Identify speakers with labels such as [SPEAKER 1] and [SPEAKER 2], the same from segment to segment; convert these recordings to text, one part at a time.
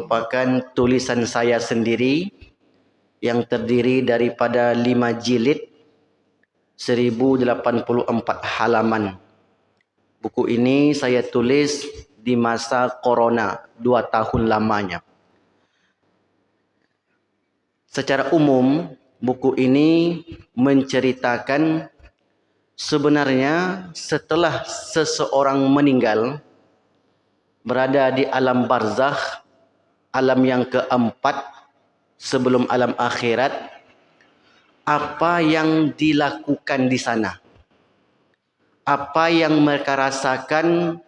[SPEAKER 1] merupakan tulisan saya sendiri yang terdiri daripada 5 jilid 1084 halaman. Buku ini saya tulis di masa corona 2 tahun lamanya. Secara umum, buku ini menceritakan sebenarnya setelah seseorang meninggal, berada di alam barzakh, alam yang keempat sebelum alam akhirat, apa yang dilakukan di sana, apa yang mereka rasakan,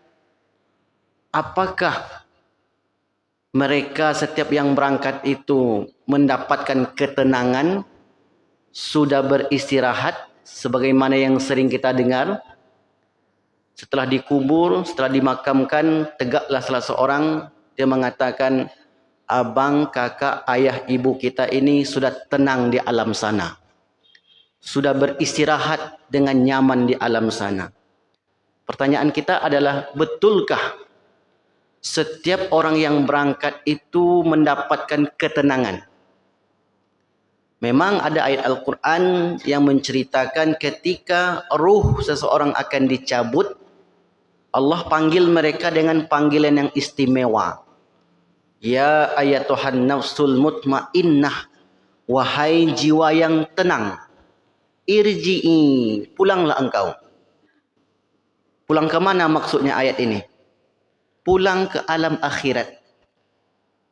[SPEAKER 1] apakah mereka setiap yang berangkat itu mendapatkan ketenangan, sudah beristirahat sebagaimana yang sering kita dengar. Setelah dikubur, setelah dimakamkan, tegaklah salah seorang, dia mengatakan, abang, kakak, ayah, ibu kita ini sudah tenang di alam sana. Sudah beristirahat dengan nyaman di alam sana. Pertanyaan kita adalah, betulkah setiap orang yang berangkat itu mendapatkan ketenangan? Memang ada ayat Al-Quran yang menceritakan ketika ruh seseorang akan dicabut, Allah panggil mereka dengan panggilan yang istimewa. Ya ayatuhan nafsul mutmainnah, wahai jiwa yang tenang, irji'i, pulanglah engkau. Pulang ke mana maksudnya ayat ini? Pulang ke alam akhirat.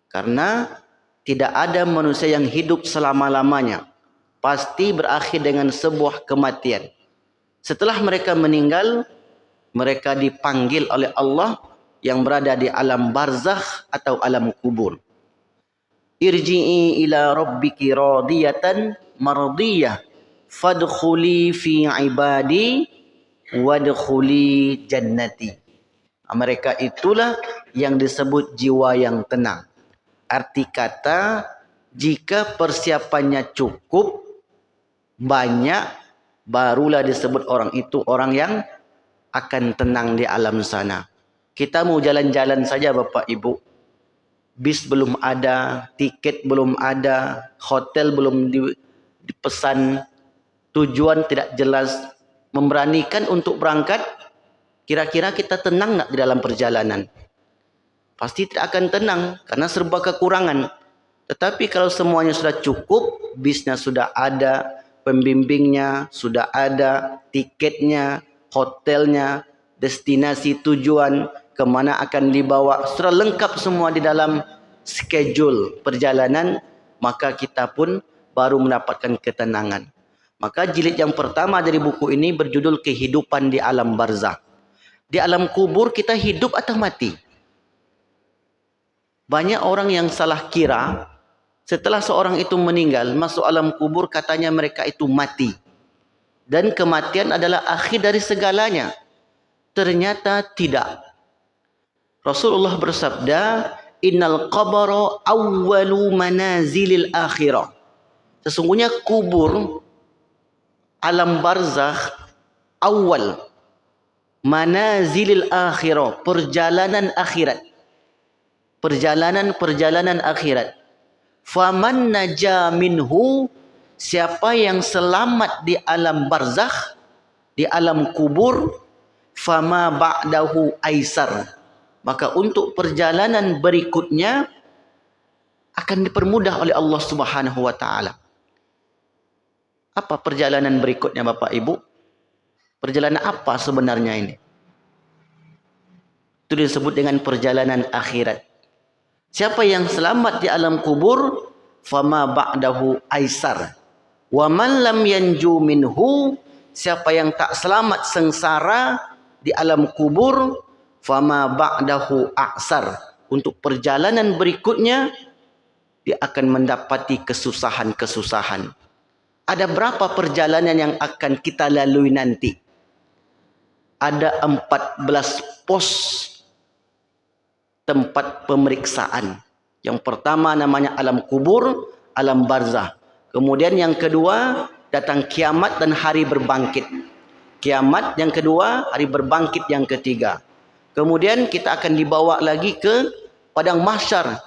[SPEAKER 1] Karena tidak ada manusia yang hidup selama-lamanya. Pasti berakhir dengan sebuah kematian. Setelah mereka meninggal, mereka dipanggil oleh Allah yang berada di alam barzakh atau alam kubur. Irji'i ila rabbiki radiyatan mardiyah fadkhuli fi ibadi wadkhuli jannati. Mereka itulah yang disebut jiwa yang tenang. Arti kata, jika persiapannya cukup, banyak, barulah disebut orang itu orang yang akan tenang di alam sana. Kita mau jalan-jalan saja Bapak Ibu. Bis belum ada, tiket belum ada, hotel belum dipesan, tujuan tidak jelas, memberanikan untuk berangkat, kira-kira kita tenang nggak di dalam perjalanan? Pasti tidak akan tenang, karena serba kekurangan. Tetapi kalau semuanya sudah cukup, bisnya sudah ada, pembimbingnya sudah ada, tiketnya, hotelnya, destinasi tujuan, kemana akan dibawa, sudah lengkap semua di dalam schedule perjalanan, maka kita pun baru mendapatkan ketenangan. Maka jilid yang pertama dari buku ini berjudul Kehidupan di Alam Barzakh. Di alam kubur kita hidup atau mati? Banyak orang yang salah kira, setelah seorang itu meninggal, masuk alam kubur, katanya mereka itu mati. Dan kematian adalah akhir dari segalanya. Ternyata tidak. Rasulullah bersabda, innal qabara awwalu manazilil akhirah. Sesungguhnya kubur, alam barzakh, awal manazilil akhirah, perjalanan akhirat. Perjalanan akhirat. Faman naja minhu, siapa yang selamat di alam barzakh, di alam kubur, fama ba'dahu aisar, maka untuk perjalanan berikutnya akan dipermudah oleh Allah Subhanahu wa taala. Apa perjalanan berikutnya Bapak Ibu? Perjalanan apa sebenarnya ini? Itu disebut dengan perjalanan akhirat. Siapa yang selamat di alam kubur, fama ba'dahu aisar. Wa man lam yanju minhu, siapa yang tak selamat sengsara di alam kubur, fama ba'dahu a'sar. Untuk perjalanan berikutnya, dia akan mendapati kesusahan-kesusahan. Ada berapa perjalanan yang akan kita lalui nanti? Ada 14 pos tempat pemeriksaan. Yang pertama namanya alam kubur, alam barzakh. Kemudian yang kedua datang kiamat dan hari berbangkit. Kiamat yang kedua, hari berbangkit yang ketiga. Kemudian kita akan dibawa lagi ke padang mahsyar.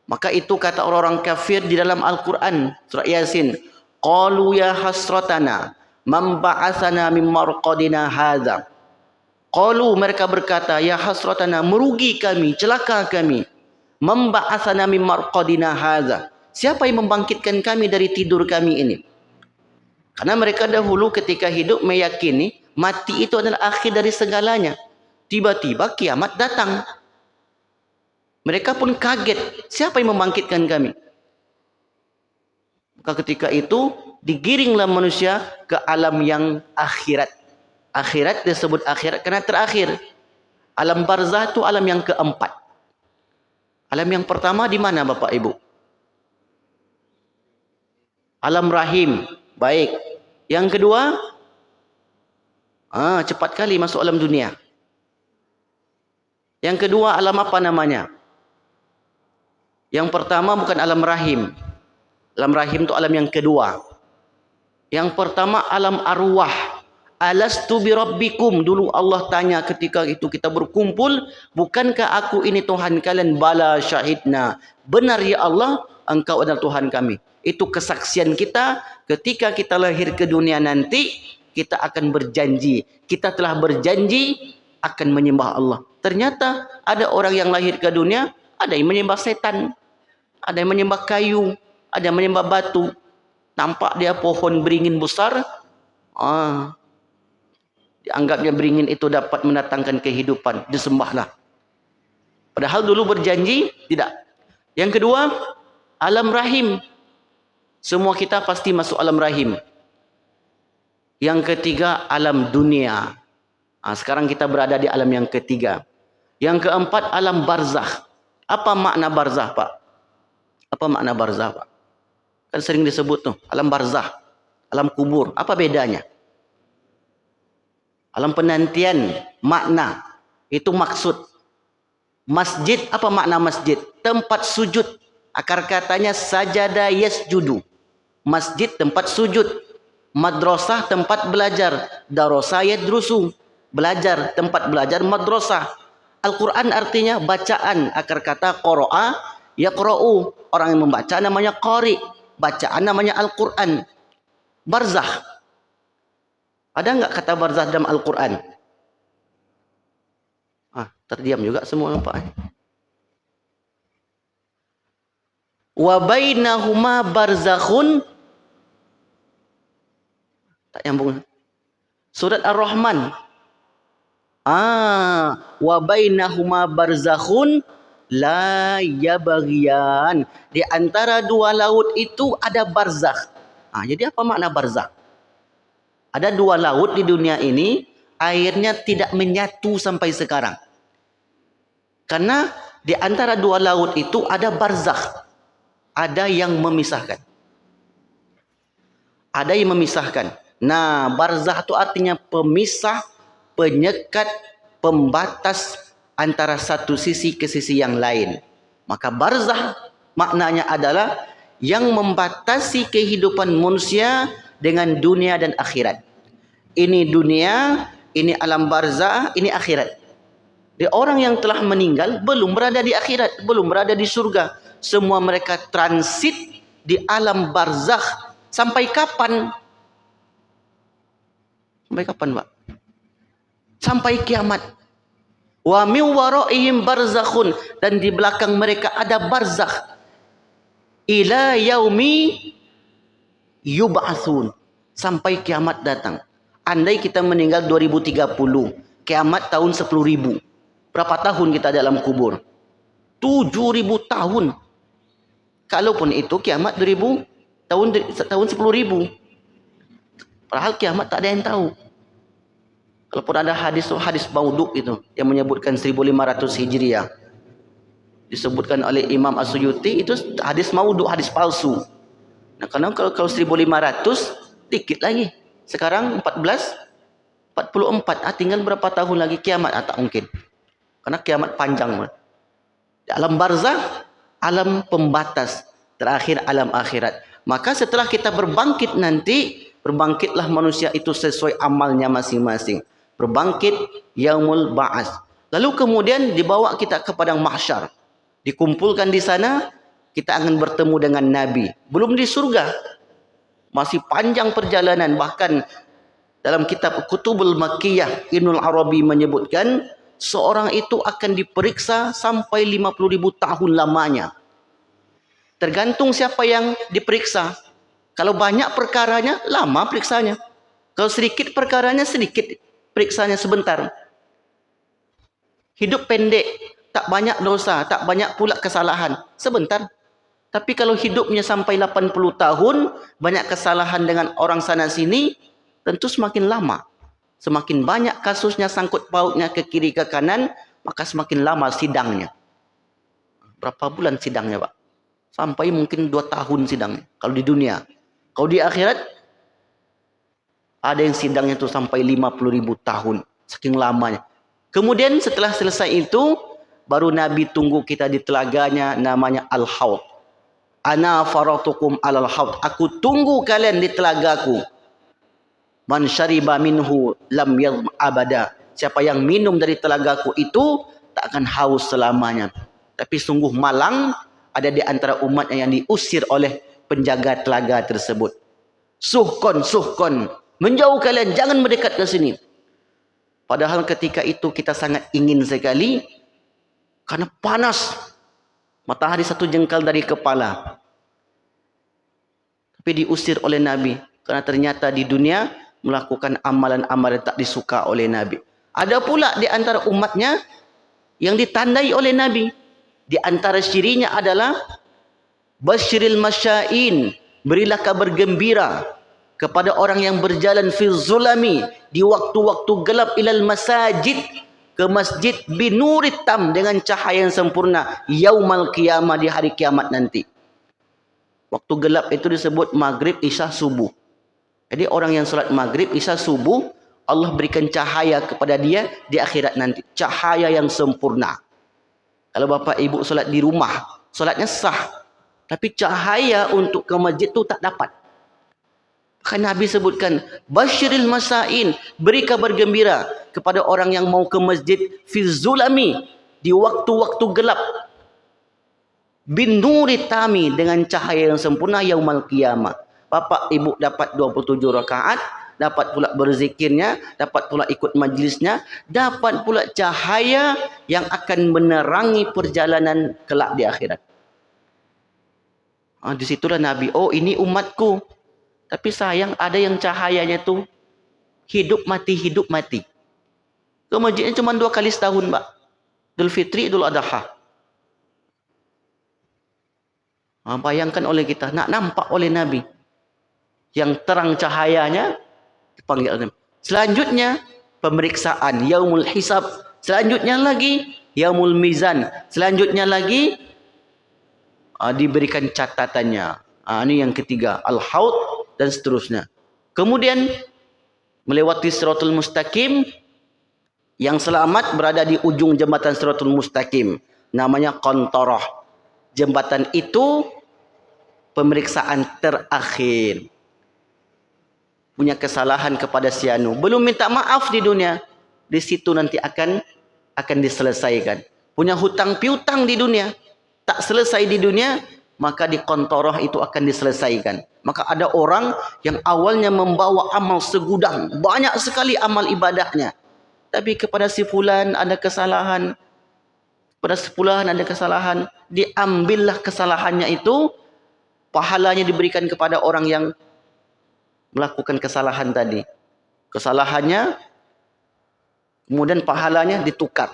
[SPEAKER 1] Maka itu kata orang-orang kafir di dalam Al-Quran surah Yasin, qalu ya hasratana man ba'atsana min marqadina hadza. Qalu, mereka berkata, ya hasratana, merugi kami, celaka kami, man ba'atsana min marqadina hadza. Siapa yang membangkitkan kami dari tidur kami ini? Karena mereka dahulu ketika hidup meyakini mati itu adalah akhir dari segalanya. Tiba-tiba kiamat datang. Mereka pun kaget, siapa yang membangkitkan kami? Maka ketika itu digiringlah manusia ke alam yang akhirat. Akhirat disebut akhirat karena terakhir. Alam barzah itu alam yang keempat. Alam yang pertama di mana Bapak Ibu? Alam rahim. Baik. Yang kedua, cepat kali masuk alam dunia. Yang kedua alam apa namanya? Yang pertama bukan alam rahim. Alam rahim itu alam yang kedua. Yang pertama alam arwah. Alastu bi rabbikum. Dulu Allah tanya ketika itu kita berkumpul, bukankah aku ini Tuhan kalian? Bala syahidna. Benar ya Allah, engkau adalah Tuhan kami. Itu kesaksian kita ketika kita lahir ke dunia nanti, kita akan berjanji. Kita telah berjanji akan menyembah Allah. Ternyata ada orang yang lahir ke dunia, ada yang menyembah setan, ada yang menyembah kayu, ada yang menyembah batu. Nampak dia pohon beringin besar, dianggapnya beringin itu dapat mendatangkan kehidupan, disembahlah. Padahal dulu berjanji tidak. Yang kedua, alam rahim. Semua kita pasti masuk alam rahim. Yang ketiga, alam dunia. Sekarang kita berada di alam yang ketiga. Yang keempat, alam barzah. Apa makna barzah, Pak? Apa makna barzah, Pak? Kan sering disebut tuh, alam barzah, alam kubur. Apa bedanya? Alam penantian, makna. Itu maksud. Masjid, apa makna masjid? Tempat sujud. Akar katanya sajada yasjudu. Masjid, tempat sujud. Madrasah, tempat belajar. Darasa yadrusu. Belajar, tempat belajar madrasah. Al-Quran artinya bacaan. Akar kata qara'a yaqra'u. Orang yang membaca namanya qari. Bacaan namanya Al-Quran. Barzah. Ada enggak kata barzah dalam Al-Quran? Terdiam juga semua Pak. Wa bainahuma barzakhun. Tak nyambung. Surat Ar-Rahman. Wa bainahuma barzakhun la yabghiyan. Di antara dua laut itu ada barzakh. Jadi apa makna barzakh? Ada dua laut di dunia ini, airnya tidak menyatu sampai sekarang. Karena di antara dua laut itu ada barzakh. Ada yang memisahkan. Ada yang memisahkan. Nah, barzakh itu artinya pemisah, penyekat, pembatas antara satu sisi ke sisi yang lain. Maka barzakh maknanya adalah yang membatasi kehidupan manusia dengan dunia dan akhirat. Ini dunia, ini alam barzakh, ini akhirat. Di orang yang telah meninggal belum berada di akhirat, belum berada di surga. Semua mereka transit di alam barzakh. Sampai kapan? Sampai kapan, Pak? Sampai kiamat. Wa min waraihim barzakhun, dan di belakang mereka ada barzakh. Ila yaumi yub'atsun, sampai kiamat datang. Andai kita meninggal 2030, kiamat tahun 10.000. Berapa tahun kita dalam kubur? 7.000 tahun. Kalaupun itu kiamat 2000 tahun 10.000. Padahal kiamat tak ada yang tahu. Kalaupun ada hadis maudhu itu yang menyebutkan 1500 Hijriah, disebutkan oleh Imam As-Suyuti, itu hadis maudhu, hadis palsu. Nah, karena kalau 1500 dikit lagi. Sekarang 1444. Tinggal berapa tahun lagi kiamat? Tak mungkin. Karena kiamat panjang. Alam barzakh, alam pembatas. Terakhir alam akhirat. Maka setelah kita berbangkit nanti, berbangkitlah manusia itu sesuai amalnya masing-masing. Berbangkit yaumul ba'ats. Lalu kemudian dibawa kita ke padang mahsyar. Dikumpulkan di sana kita akan bertemu dengan Nabi. Belum di surga. Masih panjang perjalanan. Bahkan dalam kitab Kutubul Makkiyah, Ibnul Arabi menyebutkan seorang itu akan diperiksa sampai 50.000 tahun lamanya. Tergantung siapa yang diperiksa. Kalau banyak perkaranya, lama periksanya. Kalau sedikit perkaranya, sedikit periksanya, sebentar. Hidup pendek, tak banyak dosa, tak banyak pula kesalahan, sebentar. Tapi kalau hidupnya sampai 80 tahun, banyak kesalahan dengan orang sana sini, tentu semakin lama. Semakin banyak kasusnya, sangkut pautnya ke kiri ke kanan, maka semakin lama sidangnya. Berapa bulan sidangnya, Pak? Sampai mungkin 2 tahun sidangnya, kalau di dunia. Kalau di akhirat, ada yang sidangnya itu sampai 50.000 tahun. Saking lamanya. Kemudian setelah selesai itu, baru Nabi tunggu kita di telaganya, namanya Al-Haud. Ana faratukum alal haud. Aku tunggu kalian di telagaku. Man syariba minhu lam yadhm abada. Siapa yang minum dari telagaku itu tak akan haus selamanya. Tapi sungguh malang ada di antara umatnya yang diusir oleh penjaga telaga tersebut. Suhkon, suhkon. Menjauh kalian, jangan mendekat ke sini. Padahal ketika itu kita sangat ingin sekali. Karena panas. Matahari 1 jengkal dari kepala. Tapi diusir oleh Nabi. Karena ternyata di dunia melakukan amalan-amalan tak disuka oleh Nabi. Ada pula di antara umatnya yang ditandai oleh Nabi. Di antara cirinya adalah Basyiril masyain. Berilah kabar gembira kepada orang yang berjalan fi zulami. Di waktu-waktu gelap ilal masajid. Ke masjid binurit tam dengan cahaya yang sempurna yaumal qiyamah, di hari kiamat nanti. Waktu gelap itu disebut maghrib, isya, subuh. Jadi orang yang salat maghrib, isya, subuh, Allah berikan cahaya kepada dia di akhirat nanti, cahaya yang sempurna. Kalau bapak ibu salat di rumah, salatnya sah, tapi cahaya untuk ke masjid tu tak dapat. Kan Nabi sebutkan basyiril masain, beri kabar gembira kepada orang yang mau ke masjid fi zulami, di waktu-waktu gelap, bin nuri tami, dengan cahaya yang sempurna yaumal qiyamah. Bapak ibu dapat 27 rakaat, dapat pula berzikirnya, dapat pula ikut majlisnya, dapat pula cahaya yang akan menerangi perjalanan kelak di akhirat. Di situlah Nabi, oh ini umatku. Tapi sayang ada yang cahayanya tu hidup mati, hidup mati. Ke masjidnya cuma 2 kali setahun, Pak. Idul Fitri, Idul Adha. Bayangkan oleh kita, nak nampak oleh Nabi. Yang terang cahayanya, dipanggil Nabi. Selanjutnya, pemeriksaan, yaumul hisab. Selanjutnya lagi, yaumul mizan. Selanjutnya lagi, diberikan catatannya. Ini yang ketiga, al-haud. Dan seterusnya. Kemudian melewati Siratul Mustaqim, yang selamat berada di ujung jembatan Siratul Mustaqim, namanya Qantarah. Jembatan itu pemeriksaan terakhir. Punya kesalahan kepada si anu, belum minta maaf di dunia, di situ nanti akan diselesaikan. Punya hutang piutang di dunia, tak selesai di dunia, maka di Qantarah itu akan diselesaikan. Maka ada orang yang awalnya membawa amal segudang, banyak sekali amal ibadahnya. Tapi kepada si fulan ada kesalahan, pada si fulan ada kesalahan, diambillah kesalahannya itu, pahalanya diberikan kepada orang yang melakukan kesalahan tadi. Kesalahannya, kemudian pahalanya ditukar.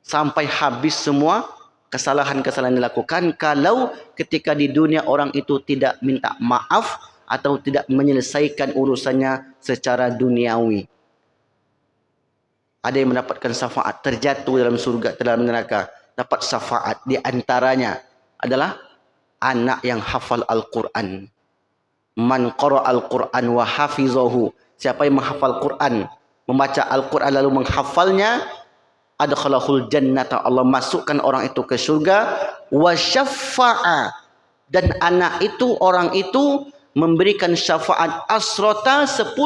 [SPEAKER 1] Sampai habis semua kesalahan-kesalahan dilakukan, kalau ketika di dunia orang itu tidak minta maaf atau tidak menyelesaikan urusannya secara duniawi. Ada yang mendapatkan syafaat, terjatuh dalam surga, dalam neraka, dapat syafaat. Di antaranya adalah anak yang hafal Al-Quran. Man qara Al-Quran wa hafizahu. Siapa yang menghafal Quran, membaca Al-Quran lalu menghafalnya, adkhalahul jannata, Allah masukkan orang itu ke surga. Wa syafa'a, dan anak itu, orang itu memberikan syafaat asrota 10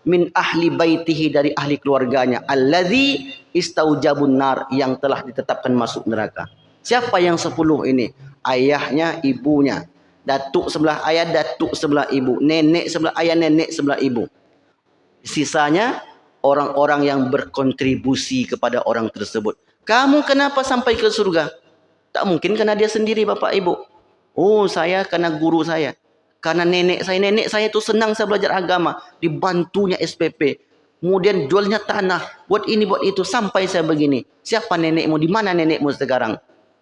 [SPEAKER 1] min ahli baitihi, dari ahli keluarganya, alladzi istaujabun nar, yang telah ditetapkan masuk neraka. Siapa yang 10 ini? Ayahnya, ibunya. Datuk sebelah ayah, datuk sebelah ibu. Nenek sebelah ayah, nenek sebelah ibu. Sisanya orang-orang yang berkontribusi kepada orang tersebut. Kamu kenapa sampai ke surga? Tak mungkin karena dia sendiri, bapak ibu. Oh, saya karena guru saya. Karena nenek saya itu senang saya belajar agama. Dibantunya SPP. Kemudian jualnya tanah. Buat ini, buat itu. Sampai saya begini. Siapa nenekmu? Di mana nenekmu sekarang?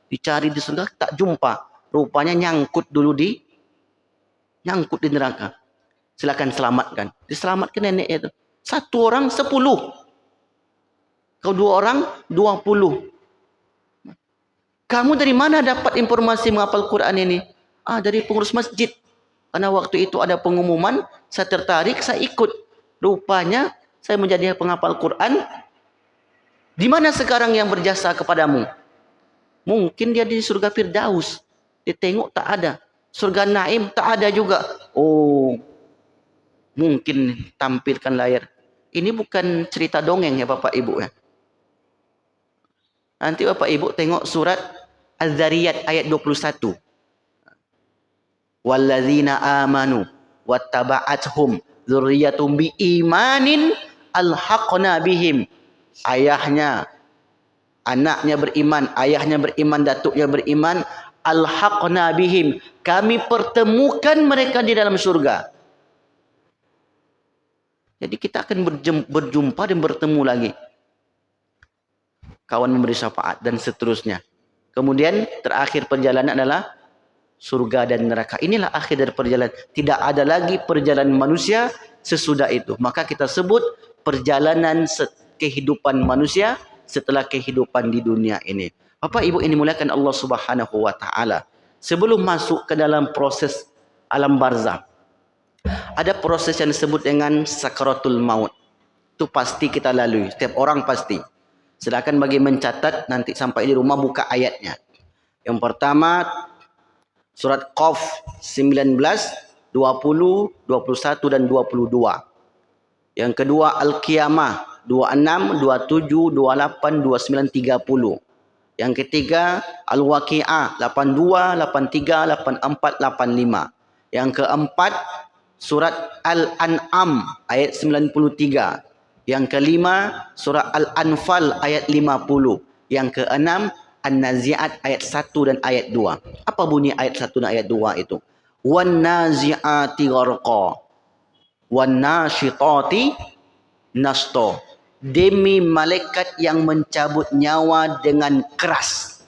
[SPEAKER 1] Dicari di surga, tak jumpa. Rupanya nyangkut di neraka. Silakan selamatkan. Diselamatkan nenek itu. 1 orang 10. Kau 2 orang 20. Kamu dari mana dapat informasi menghafal Quran ini? Dari pengurus masjid. Karena waktu itu ada pengumuman, saya tertarik, saya ikut. Rupanya saya menjadi penghafal Quran. Di mana sekarang yang berjasa kepadamu? Mungkin dia di surga Firdaus. Ditengok tak ada. Surga Naim tak ada juga. Oh, mungkin tampilkan layar. Ini bukan cerita dongeng ya Bapak Ibu ya. Nanti Bapak Ibu tengok surat Az-Zariyat ayat 21. Wallazina amanu wattaba'athum dzurriyyatum biimanin alhaqna bihim. Ayahnya, anaknya beriman, ayahnya beriman, datuknya beriman, alhaqna bihim. Kami pertemukan mereka di dalam surga. Jadi kita akan berjumpa dan bertemu lagi. Kawan memberi syafaat dan seterusnya. Kemudian terakhir perjalanan adalah surga dan neraka. Inilah akhir dari perjalanan. Tidak ada lagi perjalanan manusia sesudah itu. Maka kita sebut perjalanan kehidupan manusia setelah kehidupan di dunia ini. Bapak Ibu ini muliakan Allah Subhanahu wa taala. Sebelum masuk ke dalam proses alam barzakh, ada proses yang disebut dengan sakaratul maut. Itu pasti kita lalui, setiap orang pasti. Silakan bagi mencatat, nanti sampai di rumah buka ayatnya. Yang pertama surat Qaf 19, 20, 21 dan 22. Yang kedua Al-Qiyamah 26, 27, 28, 29, 30. Yang ketiga Al-Waqi'ah 82, 83, 84, 85. Yang keempat surat Al-An'am ayat 93. Yang kelima surat Al-Anfal ayat 50. Yang keenam An-Nazi'at ayat 1 dan ayat 2. Apa bunyi ayat 1 dan ayat 2 itu? Wan-nazi'ati gharqa wan-nasyitati nashta. Demi malaikat yang mencabut nyawa dengan keras.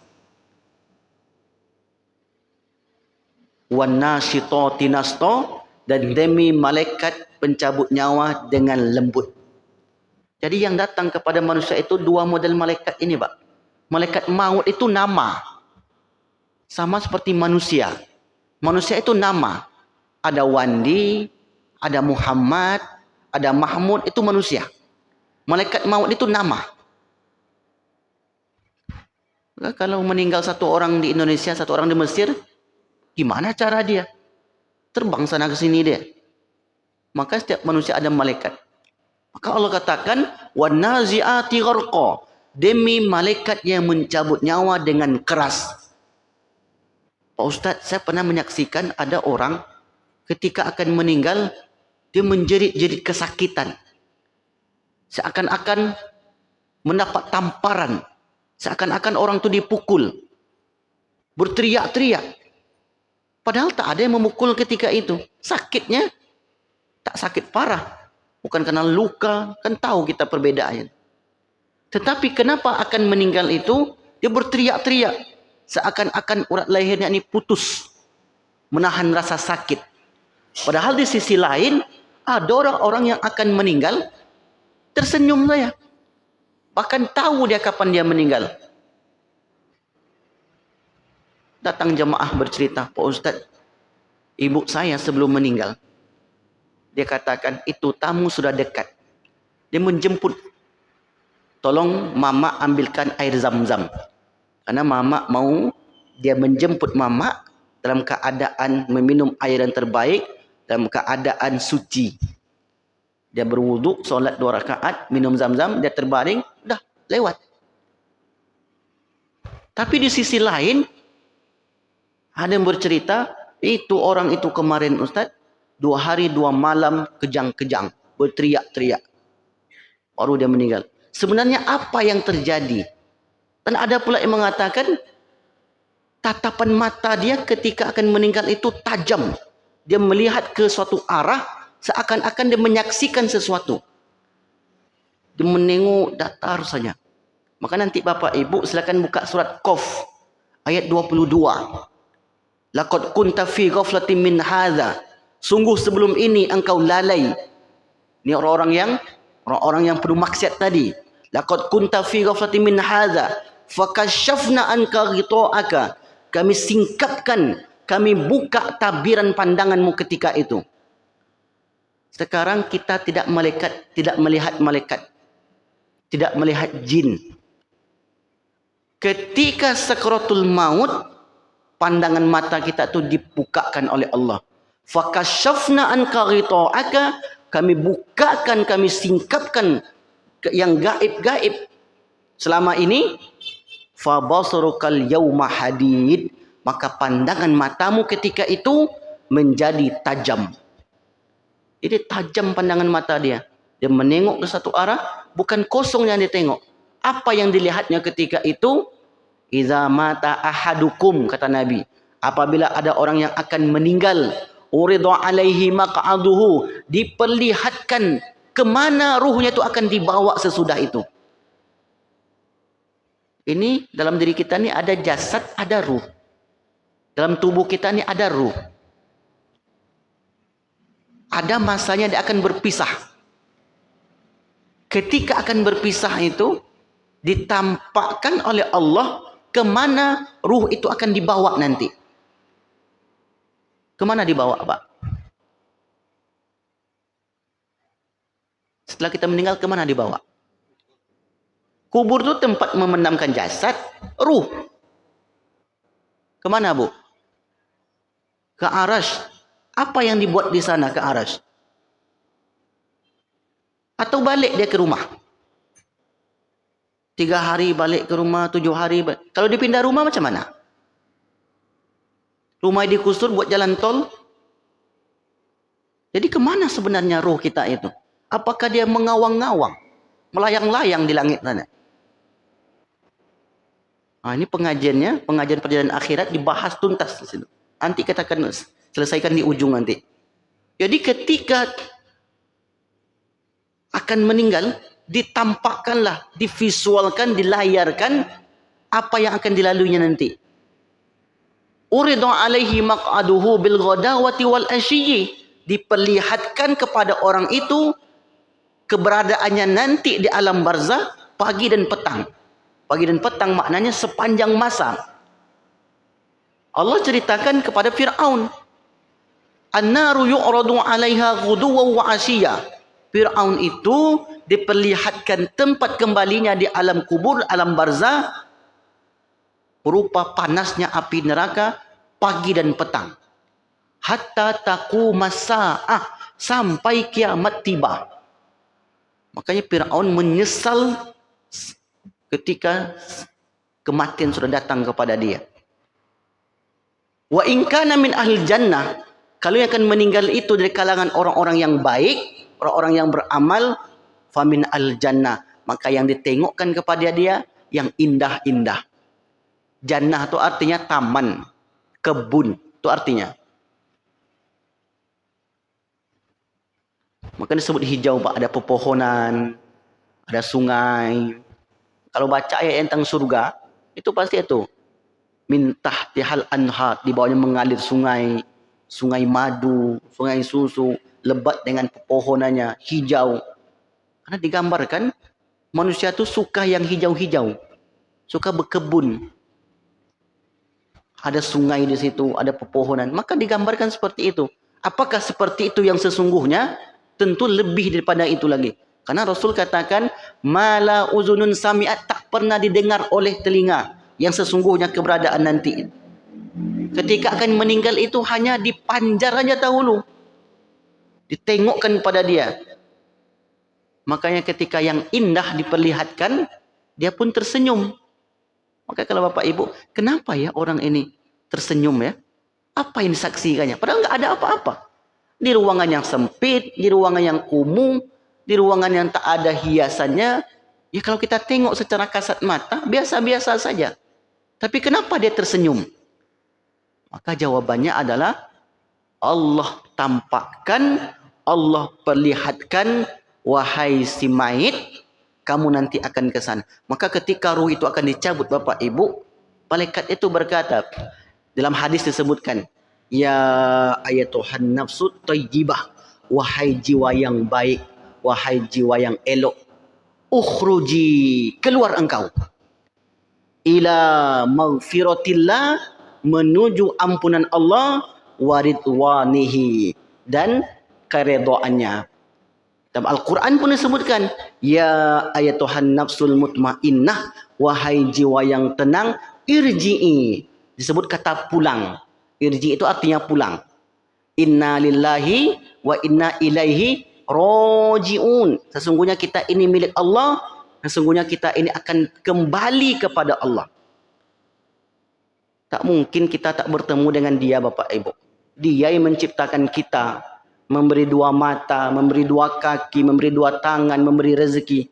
[SPEAKER 1] Wan-nasyitati nashta, dan demi malaikat pencabut nyawa dengan lembut. Jadi yang datang kepada manusia itu 2 model malaikat ini, Pak. Malaikat maut itu nama. Sama seperti manusia. Manusia itu nama. Ada Wandi, ada Muhammad, ada Mahmud, itu manusia. Malaikat maut itu nama. Kalau meninggal 1 orang di Indonesia, 1 orang di Mesir, gimana cara dia? Terbang sana ke sini dia. Maka setiap manusia ada malaikat. Maka Allah katakan wan-nazi'ati gharqa, demi malaikat yang mencabut nyawa dengan keras. Pak Ustaz, saya pernah menyaksikan ada orang ketika akan meninggal, dia menjerit-jerit kesakitan. Seakan-akan mendapat tamparan. Seakan-akan orang itu dipukul. Berteriak-teriak. Padahal tak ada yang memukul ketika itu. Sakitnya tak sakit parah. Bukan karena luka. Kan tahu kita perbedaannya. Tetapi kenapa akan meninggal itu? Dia berteriak-teriak. Seakan-akan urat lehernya ini putus. Menahan rasa sakit. Padahal di sisi lain, ada orang-orang yang akan meninggal, tersenyum saja. Bahkan tahu dia kapan dia meninggal. Datang jemaah bercerita, Pak Ustaz, ibu saya sebelum meninggal, dia katakan, itu tamu sudah dekat. Dia menjemput, tolong mama ambilkan air zam-zam. Karena mama mau, dia menjemput mama dalam keadaan meminum air yang terbaik, dalam keadaan suci. Dia berwudu, solat 2 rakaat, minum zam-zam, dia terbaring, dah lewat. Tapi di sisi lain, ada yang bercerita, itu orang itu kemarin Ustaz, 2 hari 2 malam kejang-kejang, berteriak-teriak. Baru dia meninggal. Sebenarnya apa yang terjadi? Dan ada pula yang mengatakan, tatapan mata dia ketika akan meninggal itu tajam. Dia melihat ke suatu arah, seakan-akan dia menyaksikan sesuatu. Dia menengok datar saja. Maka nanti Bapak Ibu silakan buka surat Qaf ayat 22. Laqad kunta fi ghaflatin min hadza. Sungguh sebelum ini engkau lalai. Ini orang-orang yang penuh maksiat tadi. Laqad kunta fi ghaflatin min hadza fakashafna anka ghita'aka. Kami singkapkan, kami buka tabiran pandanganmu ketika itu. Sekarang kita tidak melihat malaikat, tidak melihat jin. Ketika sakratul maut, pandangan mata kita itu dibukakan oleh Allah. Fakashafna anka ghita'aka, kami bukakan, kami singkapkan yang gaib-gaib selama ini. Fabasarukal yauma hadid, maka pandangan matamu ketika itu menjadi tajam. Ini tajam pandangan mata dia. Dia menengok ke satu arah, bukan kosong yang dia tengok. Apa yang dilihatnya ketika itu? Iza mata ahadukum, kata Nabi, apabila ada orang yang akan meninggal, uridha alaihi maq'aduhu, diperlihatkan kemana ruhnya itu akan dibawa sesudah itu. Ini dalam diri kita ini ada jasad, ada ruh. Dalam tubuh kita ini ada ruh. Ada masanya dia akan berpisah. Ketika akan berpisah itu, ditampakkan oleh Allah kemana ruh itu akan dibawa nanti. Kemana dibawa, Pak? Setelah kita meninggal, kemana dibawa? Kubur itu tempat memendamkan jasad, ruh. Kemana, Bu? Ke Arash. Apa yang dibuat di sana ke Arash? Atau balik dia ke rumah? 3 hari balik ke rumah, 7 hari balik. Kalau dipindah rumah macam mana? Rumah dikusur buat jalan tol. Jadi kemana sebenarnya roh kita itu? Apakah dia mengawang-ngawang, melayang-layang di langit sana? Nah, ini pengajiannya, pengajian perjalanan akhirat dibahas tuntas di situ. Nanti kita akan selesaikan di ujung nanti. Jadi ketika akan meninggal, ditampakkanlah, divisualkan, dilayarkan apa yang akan dilaluinya nanti. Uridha alaihi maq'aduhu bil ghadawati wal ashiyyi, diperlihatkan kepada orang itu keberadaannya nanti di alam barzah pagi dan petang. Pagi dan petang maknanya sepanjang masa. Allah ceritakan kepada Fir'aun, an-naru yu'radu 'alaiha ghuduwan wa 'ashiyya. Fir'aun itu diperlihatkan tempat kembalinya di alam kubur, alam barzah, berupa panasnya api neraka pagi dan petang. Hatta taqumas sa'ah, sampai kiamat tiba. Makanya Fir'aun menyesal ketika kematian sudah datang kepada dia. Wa in kana min ahli jannah, kalau yang akan meninggal itu dari kalangan orang-orang yang baik, orang-orang yang beramal, famin al jannah, maka yang ditengokkan kepada dia yang indah-indah. Jannah itu artinya taman, kebun, itu artinya. Maka disebut hijau, Pak, ada pepohonan, ada sungai. Kalau baca ayat tentang surga, itu pasti itu. Min tahtihal anhar, di bawahnya mengalir sungai, sungai madu, sungai susu, lebat dengan pepohonannya, hijau. Karena digambarkan manusia itu suka yang hijau-hijau, suka berkebun. Ada sungai di situ, ada pepohonan, maka digambarkan seperti itu. Apakah seperti itu yang sesungguhnya? Tentu lebih daripada itu lagi. Karena Rasul katakan, mala uzunun sami'at, tak pernah didengar oleh telinga yang sesungguhnya keberadaan nanti. Ketika akan meninggal itu hanya dipanjar saja dahulu, ditengokkan pada dia. Makanya ketika yang indah diperlihatkan, dia pun tersenyum. Maka kalau Bapak Ibu, kenapa ya orang ini tersenyum ya? Apa yang disaksikannya? Padahal nggak ada apa-apa. Di ruangan yang sempit, di ruangan yang kumuh, di ruangan yang tak ada hiasannya. Ya kalau kita tengok secara kasat mata, biasa-biasa saja. Tapi kenapa dia tersenyum? Maka jawabannya adalah Allah tampakkan, Allah perlihatkan, wahai si mayit, kamu nanti akan ke sana. Maka ketika ruh itu akan dicabut Bapak Ibu, malaikat itu berkata, dalam hadis disebutkan, ya ayatuhan nafsu thayyibah, wahai jiwa yang baik, wahai jiwa yang elok, ukhruji, keluar engkau, ila maghfiratillah, menuju ampunan Allah, waridwanihi, dan keredoannya. Dalam Al-Quran pun disebutkan, ya ayatuhan nafsul mutmainnah, wahai jiwa yang tenang, irji'i, disebut kata pulang. Irji itu artinya pulang. Inna lillahi wa inna ilaihi roji'un. Sesungguhnya kita ini milik Allah, sesungguhnya kita ini akan kembali kepada Allah. Tak mungkin kita tak bertemu dengan dia Bapak Ibu. Dia yang menciptakan kita, memberi dua mata, memberi dua kaki, memberi dua tangan, memberi rezeki.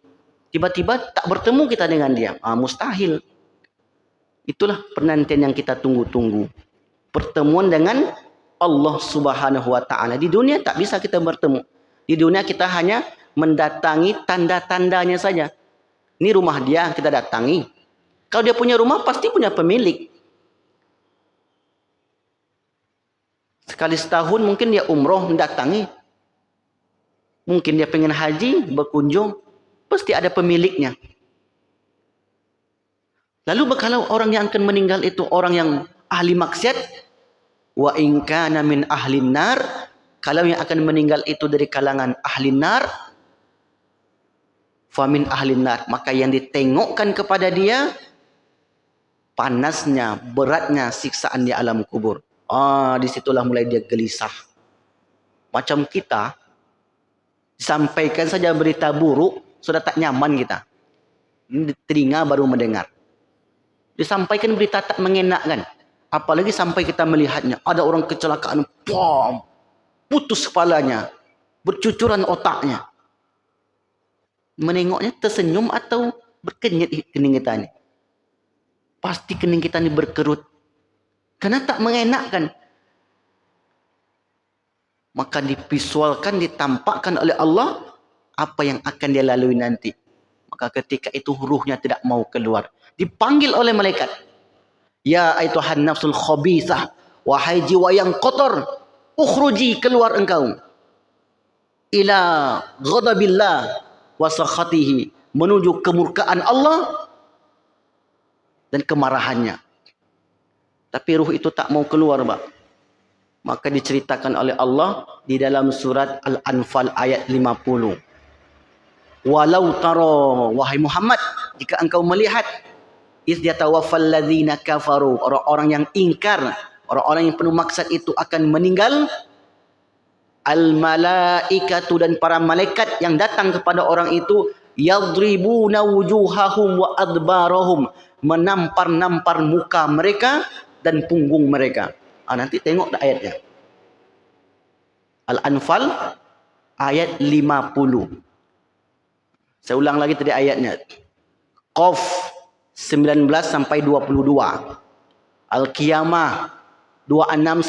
[SPEAKER 1] Tiba-tiba tak bertemu kita dengan dia. Mustahil. Itulah penantian yang kita tunggu-tunggu. Pertemuan dengan Allah Subhanahu wa Ta'ala. Di dunia tak bisa kita bertemu. Di dunia kita hanya mendatangi tanda-tandanya saja. Ini rumah dia, kita datangi. Kalau dia punya rumah, pasti punya pemilik. Sekali setahun mungkin dia umroh mendatangi. Mungkin dia pengen haji, berkunjung. Pasti ada pemiliknya. Lalu kalau orang yang akan meninggal itu orang yang ahli maksiat, wa in kana min ahlin nar, kalau yang akan meninggal itu dari kalangan ahli nar, fa min ahlin nar, maka yang ditengokkan kepada dia panasnya, beratnya siksaan di alam kubur. Disitulah mulai dia gelisah. Macam kita disampaikan saja berita buruk, sudah tak nyaman kita. Ini telinga baru mendengar. Disampaikan berita tak mengenakkan. Apalagi sampai kita melihatnya. Ada orang kecelakaan, pom, putus kepalanya, bercucuran otaknya. Menengoknya tersenyum atau berkenyit kening kita ini. Pasti kening kita ini berkerut. Karena tak mengenakkan. Maka divisualkan, ditampakkan oleh Allah apa yang akan dia lalui nanti. Maka ketika itu ruhnya tidak mau keluar. Dipanggil oleh malaikat. Ya aituhan nafsul khabithah, wahai jiwa yang kotor, ukhruji, keluar engkau. Ila ghadabillah wa sakhatihi, menuju kemurkaan Allah dan kemarahannya. Tapi ruh itu tak mau keluar, Pak. Maka diceritakan oleh Allah di dalam surat Al-Anfal ayat 50. Walau tara, wahai Muhammad, jika engkau melihat iz yatawaffal ladzina kafaru, orang-orang yang ingkar, orang-orang yang penuh maksud itu akan meninggal, al malaikatu, dan para malaikat yang datang kepada orang itu, yadribuna wujuhahum wa adbarahum, menampar-nampar muka mereka dan punggung mereka. Nanti tengok ayatnya. Al-Anfal ayat 50. Saya ulang lagi tadi ayatnya. Qaf 19 sampai 22. Al-Qiyamah 26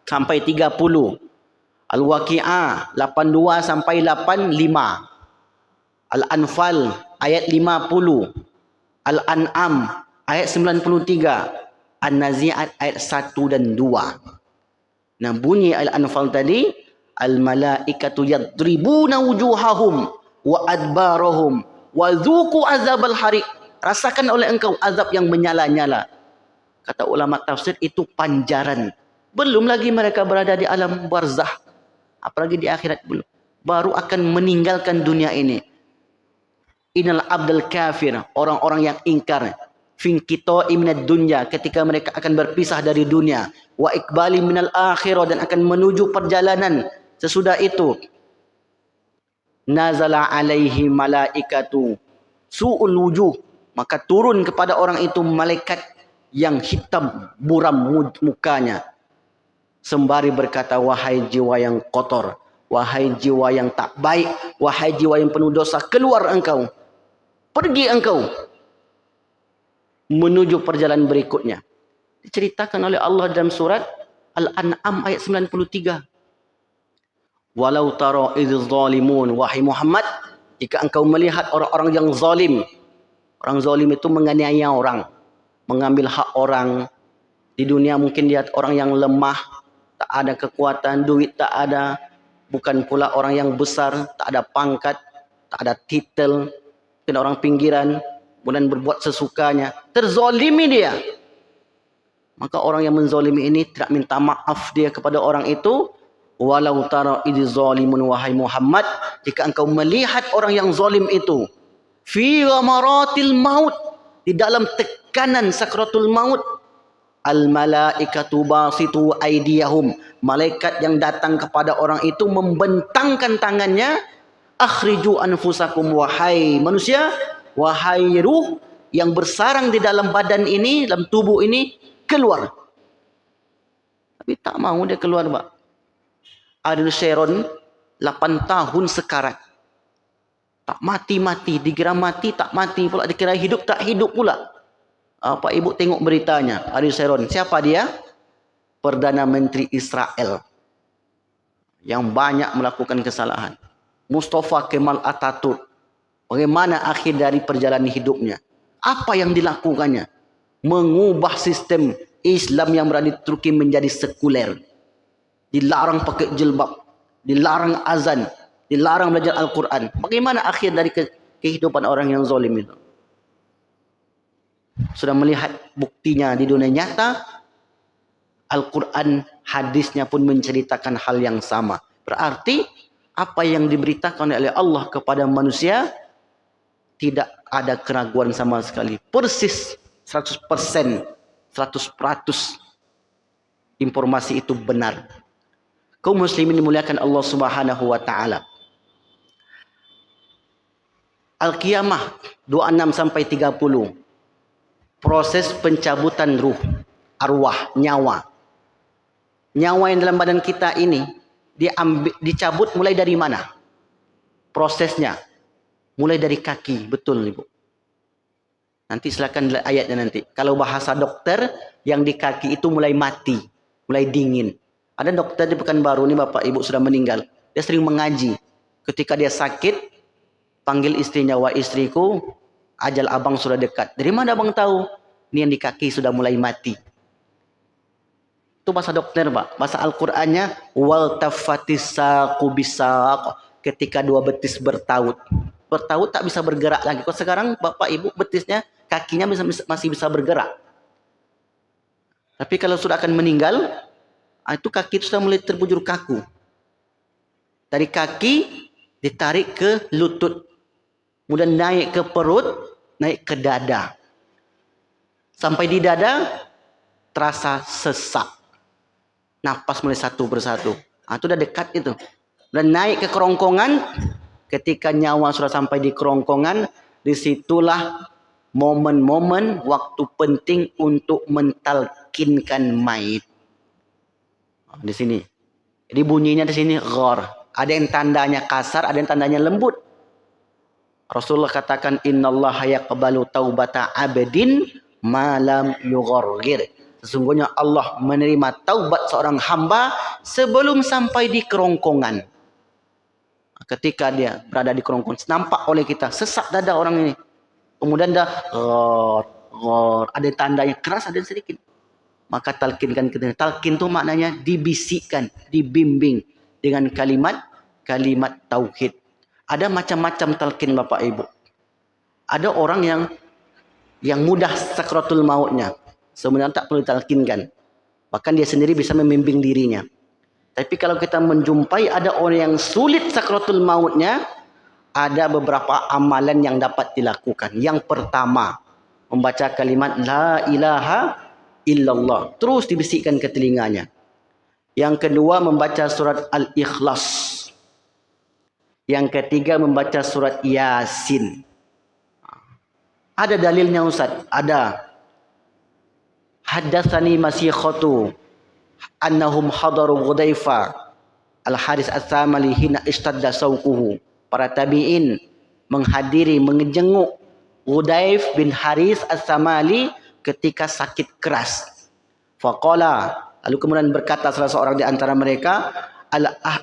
[SPEAKER 1] sampai 30. Al-Waqi'ah 82 sampai 85. Al-Anfal ayat 50. Al-An'am ayat 93. An-Nazi'at ayat 1 dan 2. Nah, bunyi Al-Anfal tadi, al-malaikatu yadribuna wujuhahum wa adbarahum wa dzuqu azabal hariq. Rasakan oleh engkau azab yang menyala-nyala. Kata ulama tafsir, itu panjaran. Belum lagi mereka berada di alam barzah. Apalagi di akhirat belum. Baru akan meninggalkan dunia ini. Innal abdal kafir, orang-orang yang ingkar. Finkito iminad dunya, ketika mereka akan berpisah dari dunia. Wa ikbali minal akhirah, dan akan menuju perjalanan sesudah itu. Nazala alaihi malaikatu su'ul wujuh, maka turun kepada orang itu malaikat yang hitam buram mukanya, sembari berkata, wahai jiwa yang kotor, wahai jiwa yang tak baik, wahai jiwa yang penuh dosa, keluar engkau, pergi engkau menuju perjalanan berikutnya. Diceritakan oleh Allah dalam surat Al-An'am ayat 93. Walau tara idz zalimun, wahai Muhammad, jika engkau melihat orang-orang yang zalim. Orang zalim itu menganiaya orang, mengambil hak orang. Di dunia mungkin lihat orang yang lemah, tak ada kekuatan, duit tak ada, bukan pula orang yang besar, tak ada pangkat, tak ada titel, mungkin orang pinggiran, kemudian berbuat sesukanya, terzalimi dia. Maka orang yang menzalimi ini tidak minta maaf dia kepada orang itu. Walau tara idz zalimun, wahai Muhammad, jika engkau melihat orang yang zalim itu fi ghamaratil maut, di dalam tekanan sakratul maut, al malaikatu basitu aydiyahum, malaikat yang datang kepada orang itu membentangkan tangannya, akhriju anfusakum, wahai manusia, wahai ruh yang bersarang di dalam badan ini, dalam tubuh ini, keluar. Tapi tak mau dia keluar, Pak. Ariel Sharon 8 tahun sekarat, tak mati-mati, dikira mati tak mati pula, dikira hidup tak hidup pula. Pak Ibu tengok beritanya, Ariel Sharon, siapa dia? Perdana Menteri Israel yang banyak melakukan kesalahan. Mustafa Kemal Atatürk, bagaimana akhir dari perjalanan hidupnya? Apa yang dilakukannya? Mengubah sistem Islam yang berada di Turki menjadi sekuler. Dilarang pakai jilbab, dilarang azan, dilarang belajar Al-Quran. Bagaimana akhir dari kehidupan orang yang zalim itu? Sudah melihat buktinya di dunia nyata. Al-Quran, hadisnya pun menceritakan hal yang sama. Berarti apa yang diberitakan oleh Allah kepada manusia tidak ada keraguan sama sekali. Persis 100%, 100% informasi itu benar. Kaum muslimin dimuliakan Allah Subhanahu wa taala. Al-Qiyamah 26 sampai 30. Proses pencabutan ruh, arwah, nyawa. Nyawa yang dalam badan kita ini dicabut mulai dari mana? Prosesnya mulai dari kaki, betul Ibu. Nanti silakan ayatnya nanti. Kalau bahasa dokter, yang di kaki itu mulai mati, mulai dingin. Ada dokter di Pekanbaru ini, Bapak Ibu sudah meninggal. Dia sering mengaji. Ketika dia sakit, panggil istrinya, wah istriku, ajal abang sudah dekat. Dari mana abang tahu? Ini yang di kaki sudah mulai mati. Itu bahasa dokter, Pak. Bahasa Al-Qur'annya, wal tafatis saqu bisaq, ketika dua betis bertaut. Bertaut tak bisa bergerak lagi. Kalau sekarang Bapak Ibu betisnya, kakinya masih bisa bergerak. Tapi kalau sudah akan meninggal, itu kaki itu sudah mulai terbujur kaku. Dari kaki ditarik ke lutut, kemudian naik ke perut, naik ke dada. Sampai di dada terasa sesak. Napas mulai satu persatu. Itu udah dekat itu. Dan naik ke kerongkongan. Ketika nyawa sudah sampai di kerongkongan, disitulah momen-momen waktu penting untuk mentalkinkan mayit. Di sini. Jadi bunyinya di sini ghar. Ada yang tandanya kasar, ada yang tandanya lembut. Rasulullah katakan innallaha yaqbalu taubata abdin ma lam yughargir. Sesungguhnya Allah menerima taubat seorang hamba sebelum sampai di kerongkongan. Ketika dia berada di kerongkongan, nampak oleh kita sesak dada orang ini. Kemudian dah ghar, ada tandanya keras, ada yang sedikit. Maka talkinkan kita. Talkin itu maknanya dibisikkan, dibimbing dengan kalimat tauhid. Ada macam-macam talkin Bapak Ibu. Ada orang yang mudah sakratul mautnya. Sebenarnya tak perlu talkinkan. Bahkan dia sendiri bisa membimbing dirinya. Tapi kalau kita menjumpai ada orang yang sulit sakratul mautnya, ada beberapa amalan yang dapat dilakukan. Yang pertama, membaca kalimat la ilaha illallah, terus dibisikkan ke telinganya. Yang kedua, membaca surat Al-Ikhlas. Yang ketiga, membaca surat Yasin. Ada dalilnya Ustaz? Ada. Haddatsani Masikhatu annahum hadaru Hudzaifah Al-Haris As-Samali hina istadda sauquhu. Para tabi'in menghadiri, menjenguk Hudzaif bin Haris As-Samali ketika sakit keras. Faqala, lalu kemudian berkata salah seorang di antara mereka,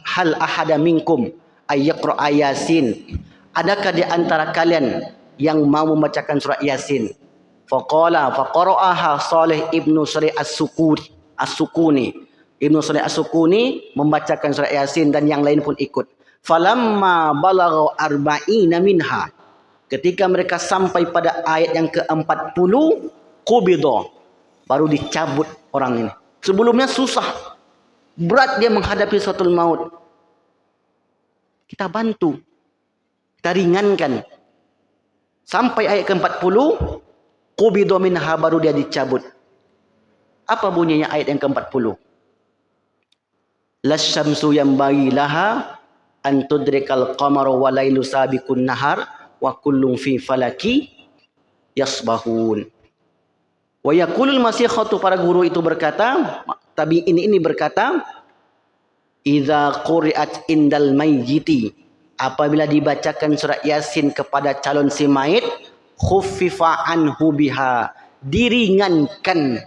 [SPEAKER 1] hal ahada minkum ayyaqra Yasin. Adakah di antara kalian yang mau membacakan surat Yasin? Faqala faqara'aha Salih ibnu Sari As-Sukuni. Ibnu Sari As-Sukuni membacakan surat Yasin dan yang lain pun ikut. Falamma balagha arba'ina minha. Ketika mereka sampai pada ayat yang ke-40, qubida, baru dicabut orang ini. Sebelumnya susah, berat dia menghadapi suatul maut. Kita bantu, kita ringankan. Sampai ayat ke-40, qubida minha, baru dia dicabut. Apa bunyinya ayat yang ke-40? Lasyamsu yanbaghi laha an tudrikal qamara wa lailu sabiqun nahar wa kullun fi falaki yasbahun. Wa yaqulul Masikhatu, para guru itu berkata, tabi'in ini berkata, idza quri'at indal mayyiti, apabila dibacakan surat Yasin kepada calon si mayit, khuffifa anhu biha, diringankan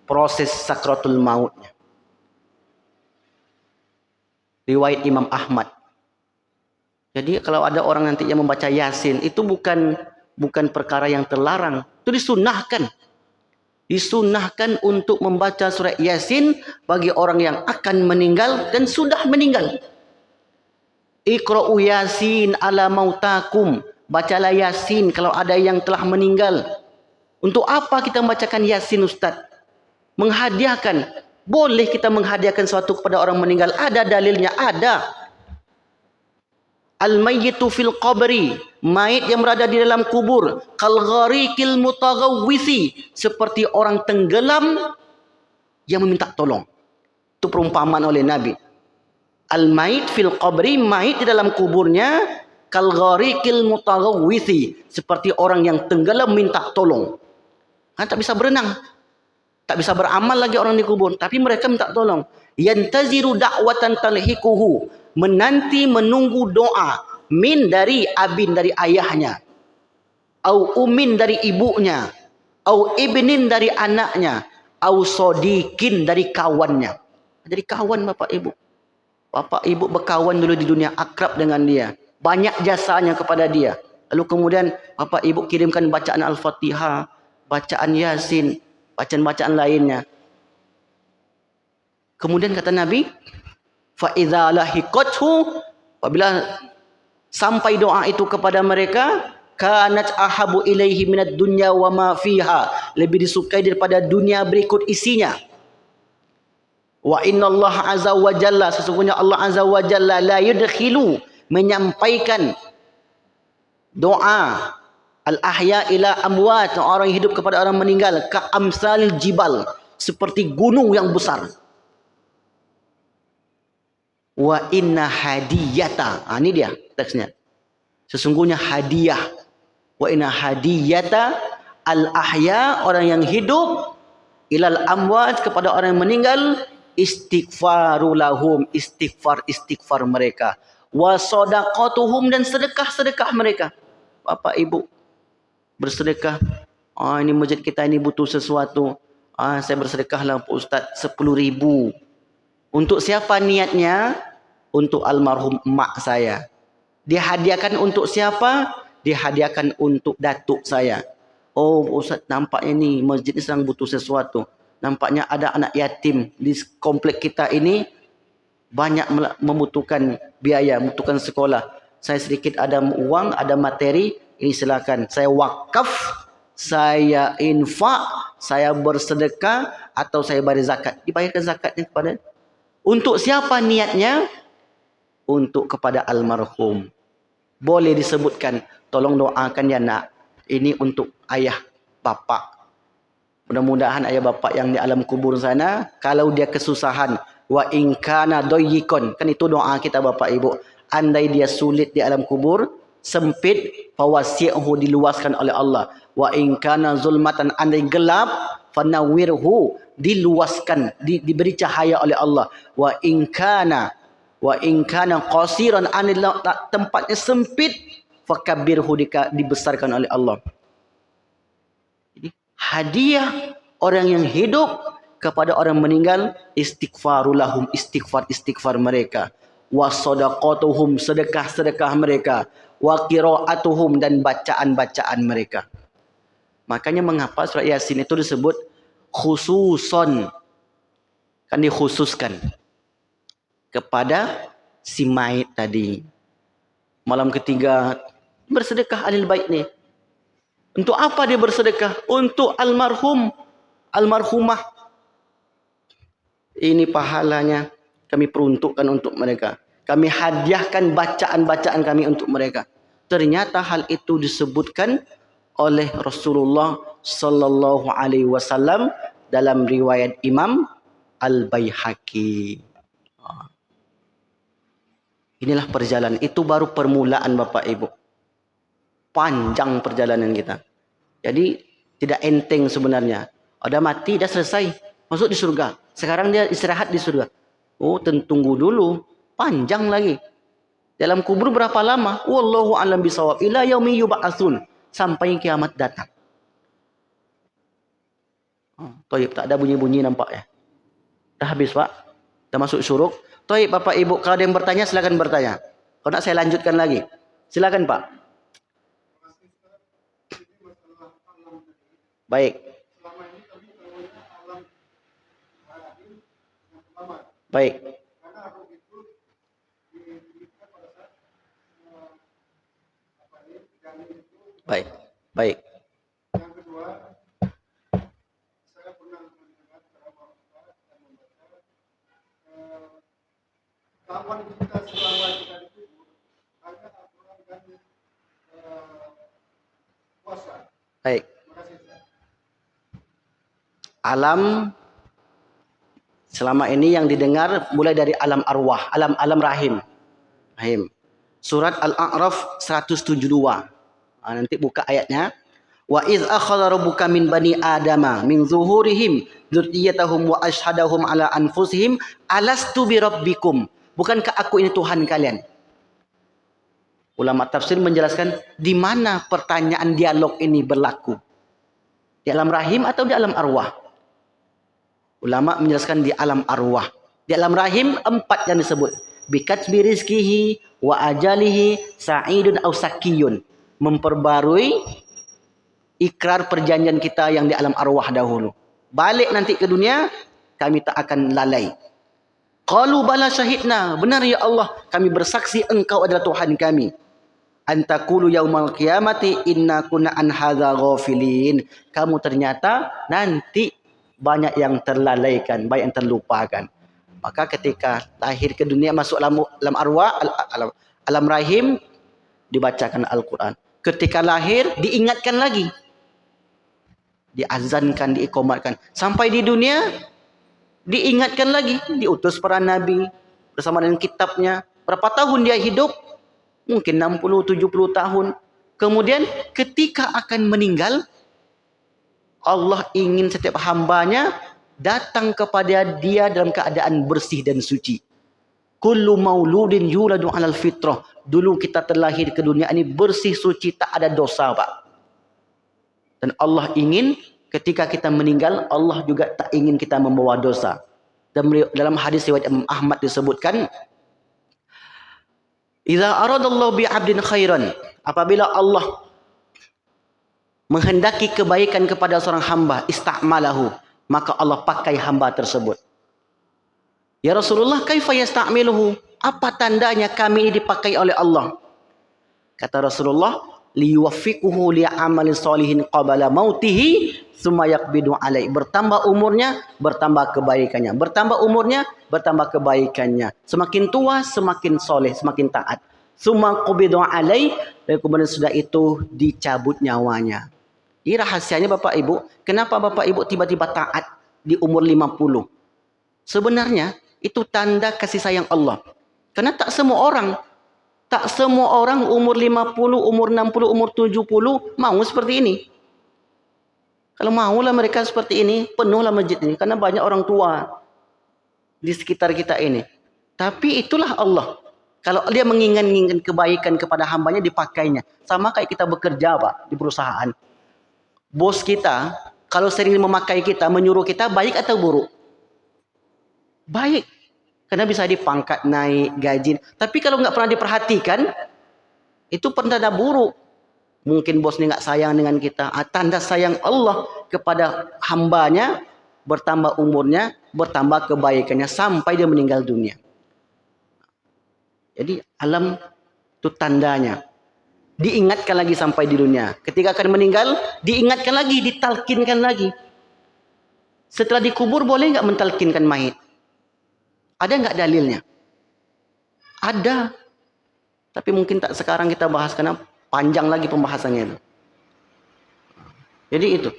[SPEAKER 1] proses sakratul mautnya. Riwayat Imam Ahmad. Jadi kalau ada orang nanti yang membaca Yasin, itu bukan perkara yang terlarang, itu disunnahkan. Disunnahkan untuk membaca surat Yasin bagi orang yang akan meninggal dan sudah meninggal. Iqra'u Yasin ala mautakum, bacalah Yasin kalau ada yang telah meninggal. Untuk apa kita membacakan Yasin, Ustaz? Menghadiahkan. Boleh kita menghadiahkan sesuatu kepada orang meninggal. Ada dalilnya, ada. Al-mayyitu fil qabri, mayit yang berada di dalam kubur, kal ghariqil mutaghawwisi, seperti orang tenggelam yang meminta tolong. Itu perumpamaan oleh Nabi. Al-mayit fil qabri, mayit di dalam kuburnya, kal ghariqil mutaghawwisi, seperti orang yang tenggelam minta tolong. Kan tak bisa berenang, tak bisa beramal lagi orang di kubur, tapi mereka minta tolong. Yantaziru da'watan talhikuhu, menanti menunggu doa, min dari abin, dari ayahnya, au umin dari ibunya, au ibnin dari anaknya, au sodikin dari kawannya. Jadi kawan bapak ibu. Bapak ibu berkawan dulu di dunia, akrab dengan dia, banyak jasanya kepada dia. Lalu kemudian bapak ibu kirimkan bacaan Al-Fatihah, bacaan Yasin, bacaan-bacaan lainnya. Kemudian kata Nabi, fa idza lahiqathu, apabila sampai doa itu kepada mereka, kanat ahabu ilaihi minad dunya wa ma fiha, lebih disukai daripada dunia berikut isinya. Wa innallaha azza wa jalla, sesungguhnya Allah azza wa jalla la yudkhilu, menyampaikan doa al-ahya ila amwat, orang hidup kepada orang meninggal, ka amsalil jibal, seperti gunung yang besar. Wa inna hadiyata, ini dia teksnya. Sesungguhnya hadiah, wa inna hadiyata al-ahya, orang yang hidup, ilal amwat, kepada orang yang meninggal, istighfaru lahum, istighfar mereka, wa sadaqatuhum, dan sedekah mereka. Bapak ibu bersedekah, ini masjid kita ini butuh sesuatu, saya bersedekahlah Pak Ustaz 10.000. Untuk siapa niatnya? Untuk almarhum emak saya. Dihadiahkan untuk siapa? Dihadiahkan untuk datuk saya. Oh Ustaz, nampaknya ni masjid ini sedang butuh sesuatu. Nampaknya ada anak yatim di komplek kita ini, banyak membutuhkan biaya, membutuhkan sekolah. Saya sedikit ada uang, ada materi, ini silakan. Saya wakaf, saya infak, saya bersedekah, atau saya bayar zakat. Dibayarkan zakatnya kepada. Untuk siapa niatnya? Untuk kepada almarhum. Boleh disebutkan, tolong doakan ya nak, ini untuk ayah bapak. Mudah-mudahan ayah bapak yang di alam kubur sana, kalau dia kesusahan, wa in kana doyikon, kan itu doa kita bapak ibu. Andai dia sulit di alam kubur, sempit, fawasi'hu, diluaskan oleh Allah. Wa in kana zulmatan, andai gelap, fanawwirhu, diluaskan, diberi cahaya oleh Allah. Wa in kana qasiran, andai tempatnya sempit, fakabbirhu, dibesarkan oleh Allah. Jadi hadiah orang yang hidup kepada orang meninggal, istighfarulahum, istighfar mereka, wasadaqatuhum, sedekah mereka, wa qiraatuhum, dan bacaan mereka. Makanya mengapa surat Yasin itu disebut khususon, kan dikhususkan kepada si mayit tadi. Malam ketiga bersedekah alil bait ni. Untuk apa dia bersedekah? Untuk almarhum, almarhumah. Ini pahalanya kami peruntukkan untuk mereka. Kami hadiahkan bacaan-bacaan kami untuk mereka. Ternyata hal itu disebutkan oleh Rasulullah sallallahu alaihi wasallam dalam riwayat Imam Al-Baihaqi. Inilah perjalanan. Itu baru permulaan Bapak Ibu. Panjang perjalanan kita. Jadi tidak enteng sebenarnya. Ada mati, dah selesai. Masuk di surga. Sekarang dia istirahat di surga. Oh, tunggu dulu. Panjang lagi. Dalam kubur berapa lama? Wallahu a'lam bishawab. Ila yaumi yub'atsun. Sampai kiamat datang. Toib, tak ada bunyi-bunyi nampak ya. Dah habis Pak. Dah masuk syuruk. Toib Bapak Ibu, kalau ada yang bertanya silakan bertanya. Kalau nak saya lanjutkan lagi. Silakan Pak. Baik. Baik. Baik. Baik.
[SPEAKER 2] Yang kedua, saya pernah mendengar ceramah dan membaca kapan kita selama kita dikubur hanya aturan dan puasa.
[SPEAKER 1] Baik. Alam selama ini yang didengar mulai dari alam arwah, alam rahim. Surat Al-A'raf 172. Nanti buka ayatnya. Wa iz akhadha rabbuka min bani adama min zuhurihim dzurriyyatahum wa ashhadahum ala anfusihim alastu bi rabbikum. Bukankah aku ini Tuhan kalian? Ulama tafsir menjelaskan di mana pertanyaan dialog ini berlaku. Di alam rahim atau di alam arwah? Ulama menjelaskan di alam arwah. Di alam rahim 4 yang disebut. Bikatbi rizkihi wa ajalihi sa'idun aw sakiyun. Memperbarui ikrar perjanjian kita yang di alam arwah dahulu. Balik nanti ke dunia, kami tak akan lalai. Qalu bala syahidna. Benar ya Allah, kami bersaksi engkau adalah Tuhan kami. Antakulu yaumal qiyamati inna kunna an hadza ghafilin. Kamu ternyata nanti banyak yang terlalaikan, banyak yang terlupakan. Maka ketika lahir ke dunia, masuk alam arwah, alam rahim, dibacakan Al-Quran. Ketika lahir, diingatkan lagi. Diazankan, diikomatkan. Sampai di dunia, diingatkan lagi. Diutus para nabi bersama dengan kitabnya. Berapa tahun dia hidup? Mungkin 60-70 tahun. Kemudian ketika akan meninggal, Allah ingin setiap hambanya datang kepada dia dalam keadaan bersih dan suci. Kullu mauludin yuladu alal fitrah. Dulu kita terlahir ke dunia ini bersih, suci, tak ada dosa Pak. Dan Allah ingin ketika kita meninggal, Allah juga tak ingin kita membawa dosa. Dalam hadis riwayat Imam Ahmad disebutkan, Idza aradallahu bi'abdin khairan, apabila Allah menghendaki kebaikan kepada seorang hamba, ista'malahu, maka Allah pakai hamba tersebut. Ya Rasulullah, kaifa yasta'miluhu? Apa tandanya kami ini dipakai oleh Allah? Kata Rasulullah, liyuwaffiquhu li'amalin sholihin qabla mautihi tsumma yaqbidu alaihi. Bertambah umurnya, bertambah kebaikannya. Bertambah umurnya, bertambah kebaikannya. Semakin tua, semakin soleh, semakin taat. Tsumma qabidu alaihi, dan kemudian sudah itu dicabut nyawanya. Ini rahasianya Bapak Ibu. Kenapa Bapak Ibu tiba-tiba taat di umur 50? Sebenarnya itu tanda kasih sayang Allah. Karena tak semua orang Tak semua orang umur 50, umur 60, umur 70 mau seperti ini. Kalau maulah mereka seperti ini, penuhlah masjid ini. Karena banyak orang tua di sekitar kita ini. Tapi itulah Allah. Kalau dia menginginkan kebaikan kepada hambanya, dipakainya. Sama kayak kita bekerja, Pak, di perusahaan. Bos kita, kalau sering memakai kita, menyuruh kita, baik atau buruk? Baik. Karena bisa dipangkat naik, gaji. Tapi kalau nggak pernah diperhatikan, itu pertanda buruk. Mungkin bos ini nggak sayang dengan kita. Tanda sayang Allah kepada hambanya, bertambah umurnya, bertambah kebaikannya, sampai dia meninggal dunia. Jadi alam itu tandanya. Diingatkan lagi sampai di dunia. Ketika akan meninggal, diingatkan lagi, ditalkinkan lagi. Setelah dikubur, boleh nggak mentalkinkan mayit? Ada nggak dalilnya? Ada. Tapi mungkin tak sekarang kita bahas karena panjang lagi pembahasannya itu. Jadi itu.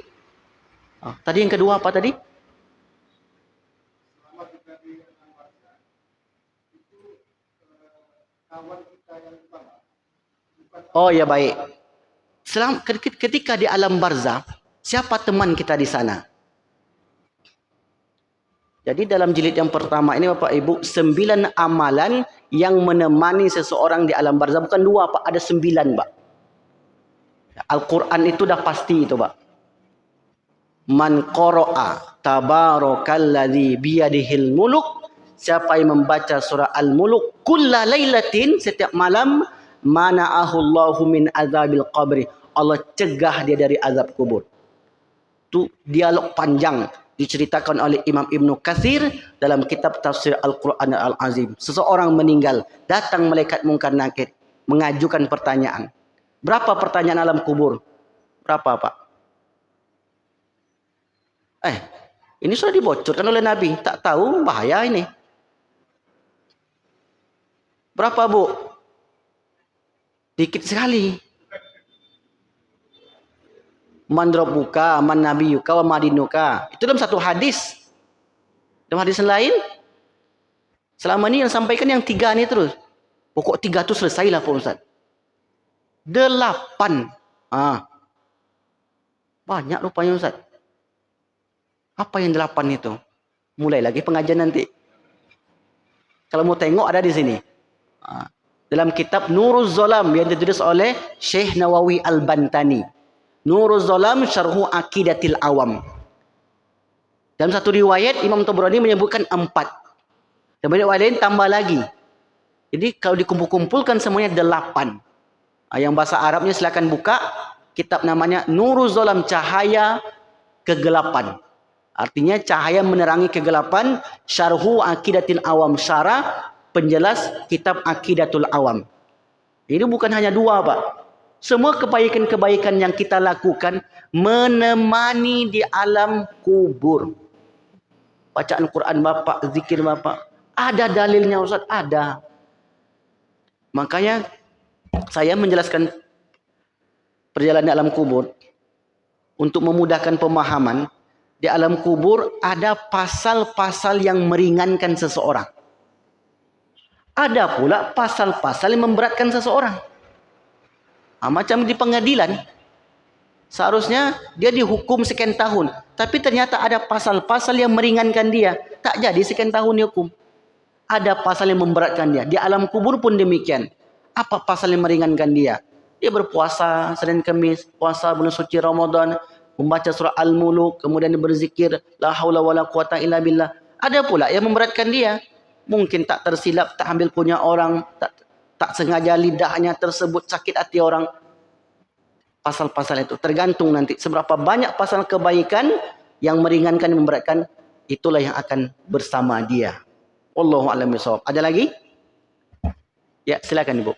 [SPEAKER 1] Tadi yang kedua apa tadi?
[SPEAKER 2] Selama kita di alam barzah itu kawan kita yang utama. Bukan
[SPEAKER 1] Oh ya baik. Ketika di alam barzah, siapa teman kita di sana? Jadi dalam jilid yang pertama ini Bapak Ibu, 9 amalan yang menemani seseorang di alam barzah. Bukan 2 Pak, ada 9 Pak. Al-Quran itu dah pasti itu Pak. Man qara'a tabarakalladzi biyadihil muluk. Siapa yang membaca surah Al-Muluk kulla lailatin, setiap malam, mana'ahullahu min azabil qabri. Allah cegah dia dari azab kubur. Itu dialog panjang diceritakan oleh Imam Ibnu Katsir dalam kitab tafsir Al-Quran Al-Azim. Seseorang meninggal, datang malaikat mungkar nakir, mengajukan pertanyaan. Berapa pertanyaan alam kubur? Berapa Pak? Ini sudah dibocorkan oleh Nabi. Tak tahu, bahaya ini. Berapa Bu? Dikit sekali. Man rabbuka, man nabiyuka, wa madinuka. Itu dalam satu hadis. Dalam hadis lain, selama ini yang sampaikan yang 3 ini terus. Pokok 3 itu selesailah Pak Ustaz. 8. Banyak rupanya Ustaz. Apa yang 8 itu? Mulai lagi pengajian nanti. Kalau mau tengok ada di sini. Dalam kitab Nuruz Zolam yang ditulis oleh Syekh Nawawi Al-Bantani. Nuruz Zolam Syarhu Aqidatil Awam. Dalam satu riwayat Imam Tabrani menyebutkan 4. Dan banyak lain tambah lagi. Jadi kalau dikumpul-kumpulkan semuanya 8. Yang bahasa Arabnya silakan buka. Kitab namanya Nuruz Zolam, cahaya kegelapan. Artinya cahaya menerangi kegelapan. Syarhu Aqidatil Awam, syarah penjelas kitab Aqidatul Awam. Ini bukan hanya 2 Pak. Semua kebaikan-kebaikan yang kita lakukan menemani di alam kubur. Bacaan Quran Bapak, zikir Bapak, ada dalilnya Ustaz, ada. Makanya saya menjelaskan perjalanan alam kubur untuk memudahkan pemahaman. Di alam kubur ada pasal-pasal yang meringankan seseorang. Ada pula pasal-pasal yang memberatkan seseorang. Macam di pengadilan, seharusnya dia dihukum sekian tahun, tapi ternyata ada pasal-pasal yang meringankan dia, tak jadi sekian tahun dihukum. Ada pasal yang memberatkan dia. Di alam kubur pun demikian. Apa pasal yang meringankan dia? Dia berpuasa Senin Kamis, puasa bulan suci Ramadan, membaca surah Al-Muluk, kemudian dia berzikir la haula wala quwata illa billah. Ada pula yang memberatkan dia. Mungkin tak tersilap, tak ambil punya orang, tak sengaja lidahnya tersebut, sakit hati orang. Pasal-pasal itu tergantung nanti seberapa banyak pasal kebaikan yang meringankan, yang memberatkan, itulah yang akan bersama dia. Wallahu a'lam bishawab. Ada lagi? Ya, silakan Ibu.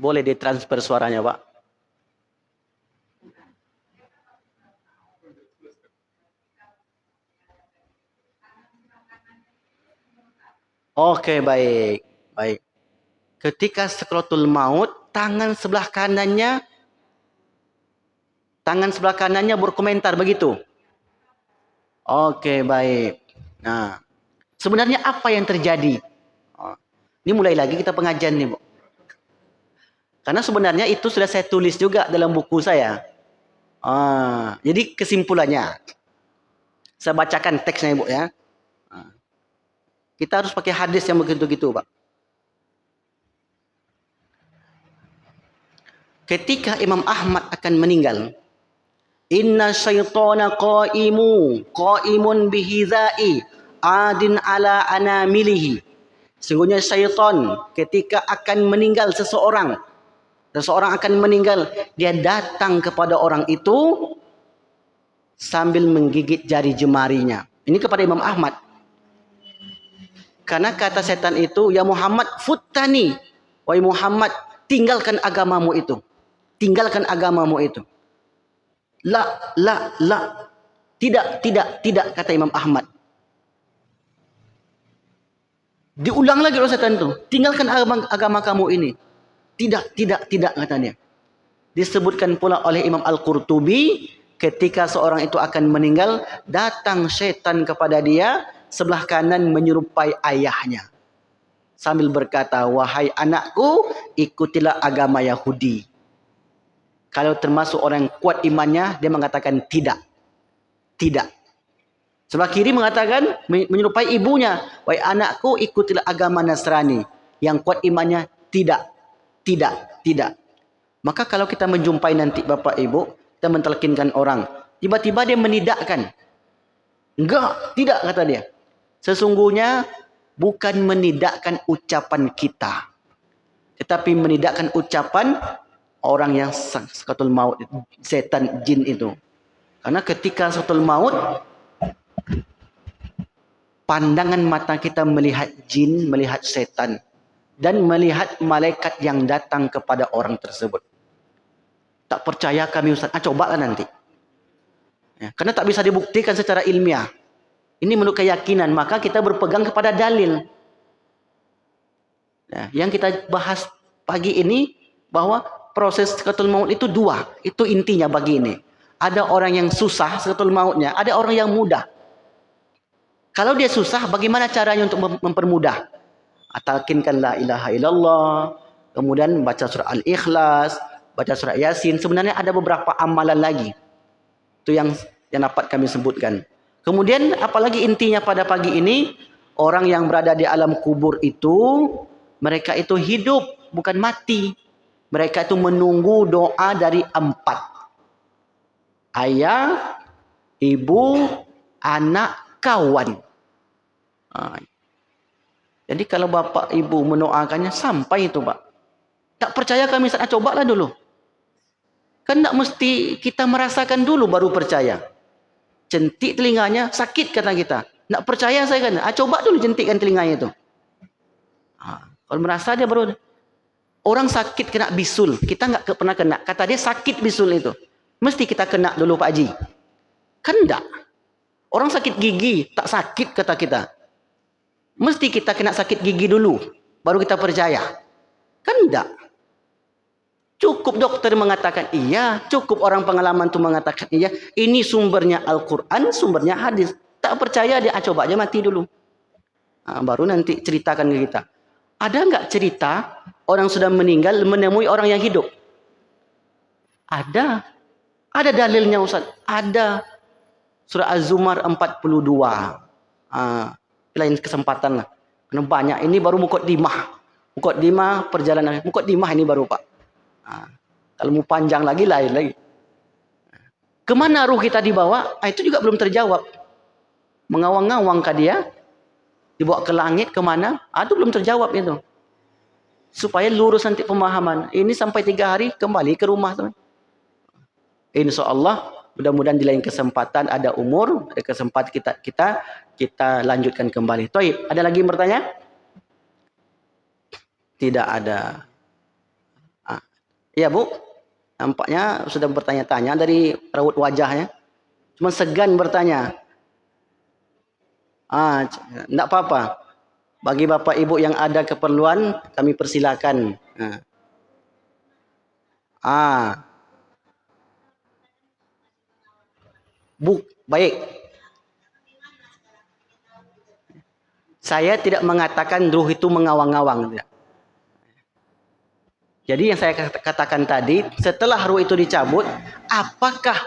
[SPEAKER 1] Boleh ditransfer suaranya, Pak. Oke, baik. Baik. Ketika sakaratul maut, tangan sebelah kanannya berkomentar begitu. Oke, baik. Nah, sebenarnya apa yang terjadi? Oh, ini mulai lagi kita pengajian nih, Bu. Karena sebenarnya itu sudah saya tulis juga dalam buku saya. Jadi kesimpulannya, saya bacakan teksnya, Ibu ya. Kita harus pakai hadis yang begitu-gitu, Pak. Ketika Imam Ahmad akan meninggal, inna syaitana qaimun bihizai adin ala anamilihi. Sungguhnya syaitan ketika akan meninggal seseorang akan meninggal, dia datang kepada orang itu sambil menggigit jari jemarinya. Ini kepada Imam Ahmad. Karena kata setan itu, ya Muhammad futtani, wahai Muhammad, tinggalkan agamamu itu. Tinggalkan agamamu itu. La. Tidak, kata Imam Ahmad. Diulang lagi oleh setan itu. Tinggalkan agama kamu ini. Tidak, katanya. Disebutkan pula oleh Imam Al-Qurtubi, ketika seorang itu akan meninggal, datang setan kepada dia, sebelah kanan menyerupai ayahnya. Sambil berkata, wahai anakku, ikutilah agama Yahudi. Kalau termasuk orang kuat imannya, dia mengatakan tidak. Sebelah kiri mengatakan, menyerupai ibunya, wahai anakku, ikutilah agama Nasrani. Yang kuat imannya, tidak. Maka kalau kita menjumpai nanti Bapak Ibu, kita mentelkinkan orang, tiba-tiba dia menidakkan. Tidak, kata dia. Sesungguhnya bukan menidakkan ucapan kita, tetapi menidakkan ucapan orang yang sakaratul maut, setan, jin itu. Karena ketika sakaratul maut, pandangan mata kita melihat jin, melihat setan, dan melihat malaikat yang datang kepada orang tersebut. Tak percaya kami Ustaz? Cobalah nanti. Ya, karena tak bisa dibuktikan secara ilmiah. Ini menurut keyakinan, maka kita berpegang kepada dalil. Ya, yang kita bahas pagi ini, bahwa proses sakaratul maut itu dua. Itu intinya bagi ini. Ada orang yang susah sakaratul mautnya, ada orang yang mudah. Kalau dia susah, bagaimana caranya untuk mempermudah? Talkinkan la ilaha illallah, kemudian baca surah Al-Ikhlas, baca surah Yasin. Sebenarnya ada beberapa amalan lagi. Itu yang dapat kami sebutkan. Kemudian apalagi intinya pada pagi ini, orang yang berada di alam kubur itu, mereka itu hidup, bukan mati. Mereka itu menunggu doa dari 4. Ayah, ibu, anak, kawan. Jadi kalau bapak ibu mendoakannya, sampai itu Pak. Tak percaya kami, cobalah dulu. Kan tak mesti kita merasakan dulu baru percaya. Jentik telinganya, sakit kata kita. Tak percaya saya kan, coba dulu jentikkan telinganya itu. Kalau merasa dia baru. Orang sakit kena bisul, kita nggak pernah kena. Kata dia sakit bisul itu. Mesti kita kena dulu Pak Haji. Kan enggak. Orang sakit gigi, tak sakit kata kita. Mesti kita kena sakit gigi dulu, baru kita percaya. Kan enggak. Cukup dokter mengatakan iya, cukup orang pengalaman itu mengatakan iya. Ini sumbernya Al-Quran, sumbernya hadis. Tak percaya dia, coba aja mati dulu. Baru nanti ceritakan ke kita. Ada enggak cerita orang sudah meninggal menemui orang yang hidup? Ada. Ada dalilnya Ustaz. Ada. Surah Az-Zumar 42. Lain kesempatan lah. Karena banyak. Ini baru Muqaddimah perjalanan. Muqaddimah ini baru Pak. Kalau mau panjang lagi, lain lagi. Kemana ruh kita dibawa? Itu juga belum terjawab. Mengawang-ngawang kah dia? Dibawa ke langit kemana? Itu belum terjawab itu. Supaya lurus nanti pemahaman. Ini sampai 3 hari kembali ke rumah. Insya Allah. Mudah-mudahan di lain kesempatan ada umur, ada kesempatan kita lanjutkan kembali. Toib, ada lagi yang bertanya? Tidak ada. Iya Bu, nampaknya sudah bertanya-tanya dari raut wajahnya. Cuma segan bertanya. Tidak apa-apa. Bagi Bapak Ibu yang ada keperluan, kami persilakan. Baik. Saya tidak mengatakan ruh itu mengawang-awang. Jadi yang saya katakan tadi, setelah ruh itu dicabut, apakah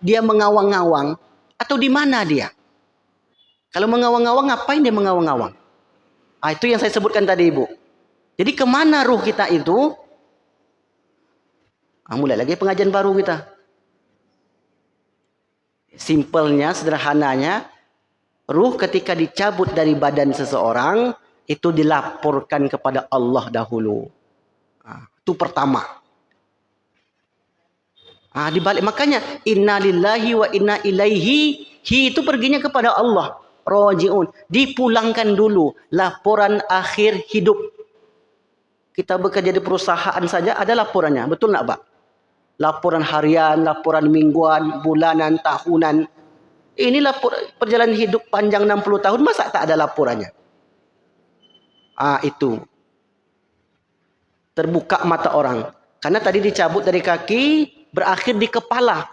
[SPEAKER 1] dia mengawang-awang atau di mana dia? Kalau mengawang-awang, ngapain dia mengawang-awang? Itu yang saya sebutkan tadi, Ibu. Jadi kemana ruh kita itu? Mulai lagi pengajian baru kita. Simpelnya, sederhananya, ruh ketika dicabut dari badan seseorang, itu dilaporkan kepada Allah dahulu. Itu pertama. Dibalik, makanya inna lillahi wa inna ilaihi, itu perginya kepada Allah. Roji'un, dipulangkan dulu laporan akhir hidup. Kita bekerja di perusahaan saja ada laporannya, betul nak Pak? Laporan harian, laporan mingguan, bulanan, tahunan. Ini perjalanan hidup panjang 60 tahun, masa tak ada laporannya? Itu. Terbuka mata orang. Karena tadi dicabut dari kaki, berakhir di kepala.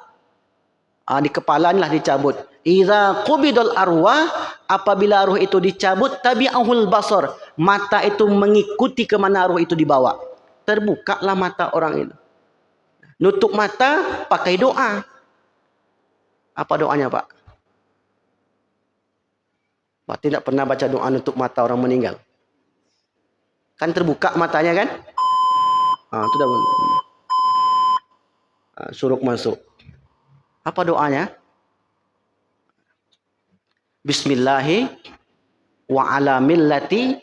[SPEAKER 1] Di kepala lah dicabut. Idza qubidul arwah, apabila ruh itu dicabut, tabi'ahul basar, mata itu mengikuti kemana ruh itu dibawa. Terbukalah mata orang itu. Nutup mata pakai doa. Apa doanya, Pak? Pak tidak pernah baca doa nutup mata orang meninggal. Kan terbuka matanya kan? Itu dah suruh masuk. Apa doanya? Bismillahi wa ala millati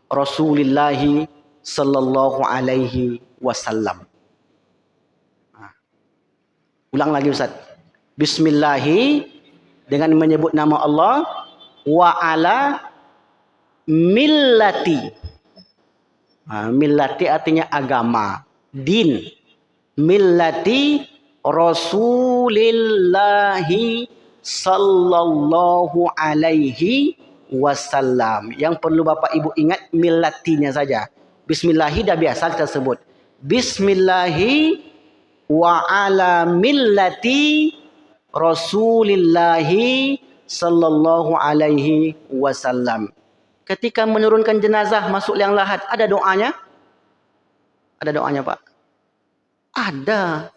[SPEAKER 1] Rasulillahi sallallahu alaihi wasallam. Ulang lagi Ustaz. Bismillahi, dengan menyebut nama Allah, wa ala millati. Millati artinya agama, din. Millati Rasulillahi sallallahu alaihi wasallam. Yang perlu Bapak Ibu ingat millatinya saja. Bismillahi dah biasa kita sebut. Bismillahi wa ala millati Rasulillahi sallallahu alaihi wasallam. Ketika menurunkan jenazah masuk liang lahat, ada doanya? Ada doanya, Pak? Ada.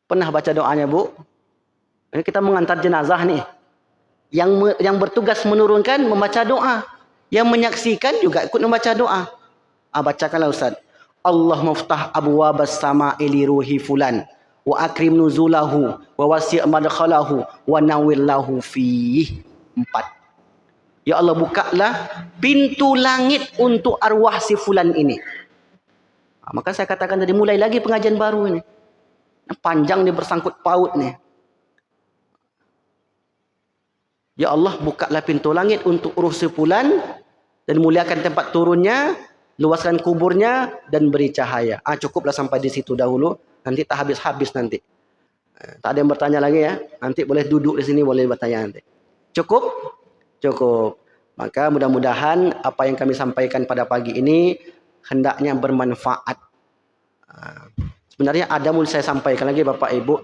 [SPEAKER 1] Pernah baca doanya, Bu? Ini kita mengantar jenazah nih. Yang bertugas menurunkan membaca doa. Yang menyaksikan juga ikut membaca doa. Bacakanlah Ustaz. Allah muftah abwabas sama'i li ruhi fulan wa akrim nuzulahu wa wasi' madkhalahu wa nawwir lahu fihi. 4. Ya Allah, bukalah pintu langit untuk arwah si fulan ini. Maka saya katakan tadi, mulai lagi pengajian baru ini. Panjang nih, bersangkut paut nih. Ya Allah, bukalah pintu langit untuk ruh si fulan dan muliakan tempat turunnya, luaskan kuburnya dan beri cahaya. Cukuplah sampai di situ dahulu. Nanti tak habis-habis nanti. Tak ada yang bertanya lagi ya. Nanti boleh duduk di sini, boleh bertanya nanti. Cukup? Cukup. Maka mudah-mudahan apa yang kami sampaikan pada pagi ini hendaknya bermanfaat. Sebenarnya ada, mau saya sampaikan lagi Bapak Ibu.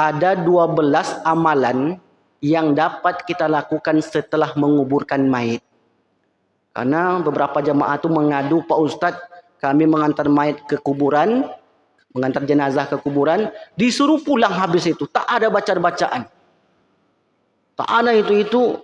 [SPEAKER 1] Ada 12 amalan yang dapat kita lakukan setelah menguburkan mayit. Karena beberapa jamaah itu mengadu, Pak Ustadz, kami mengantar mayit ke kuburan, mengantar jenazah ke kuburan, disuruh pulang habis itu. Tak ada bacaan-bacaan. Tak ada itu.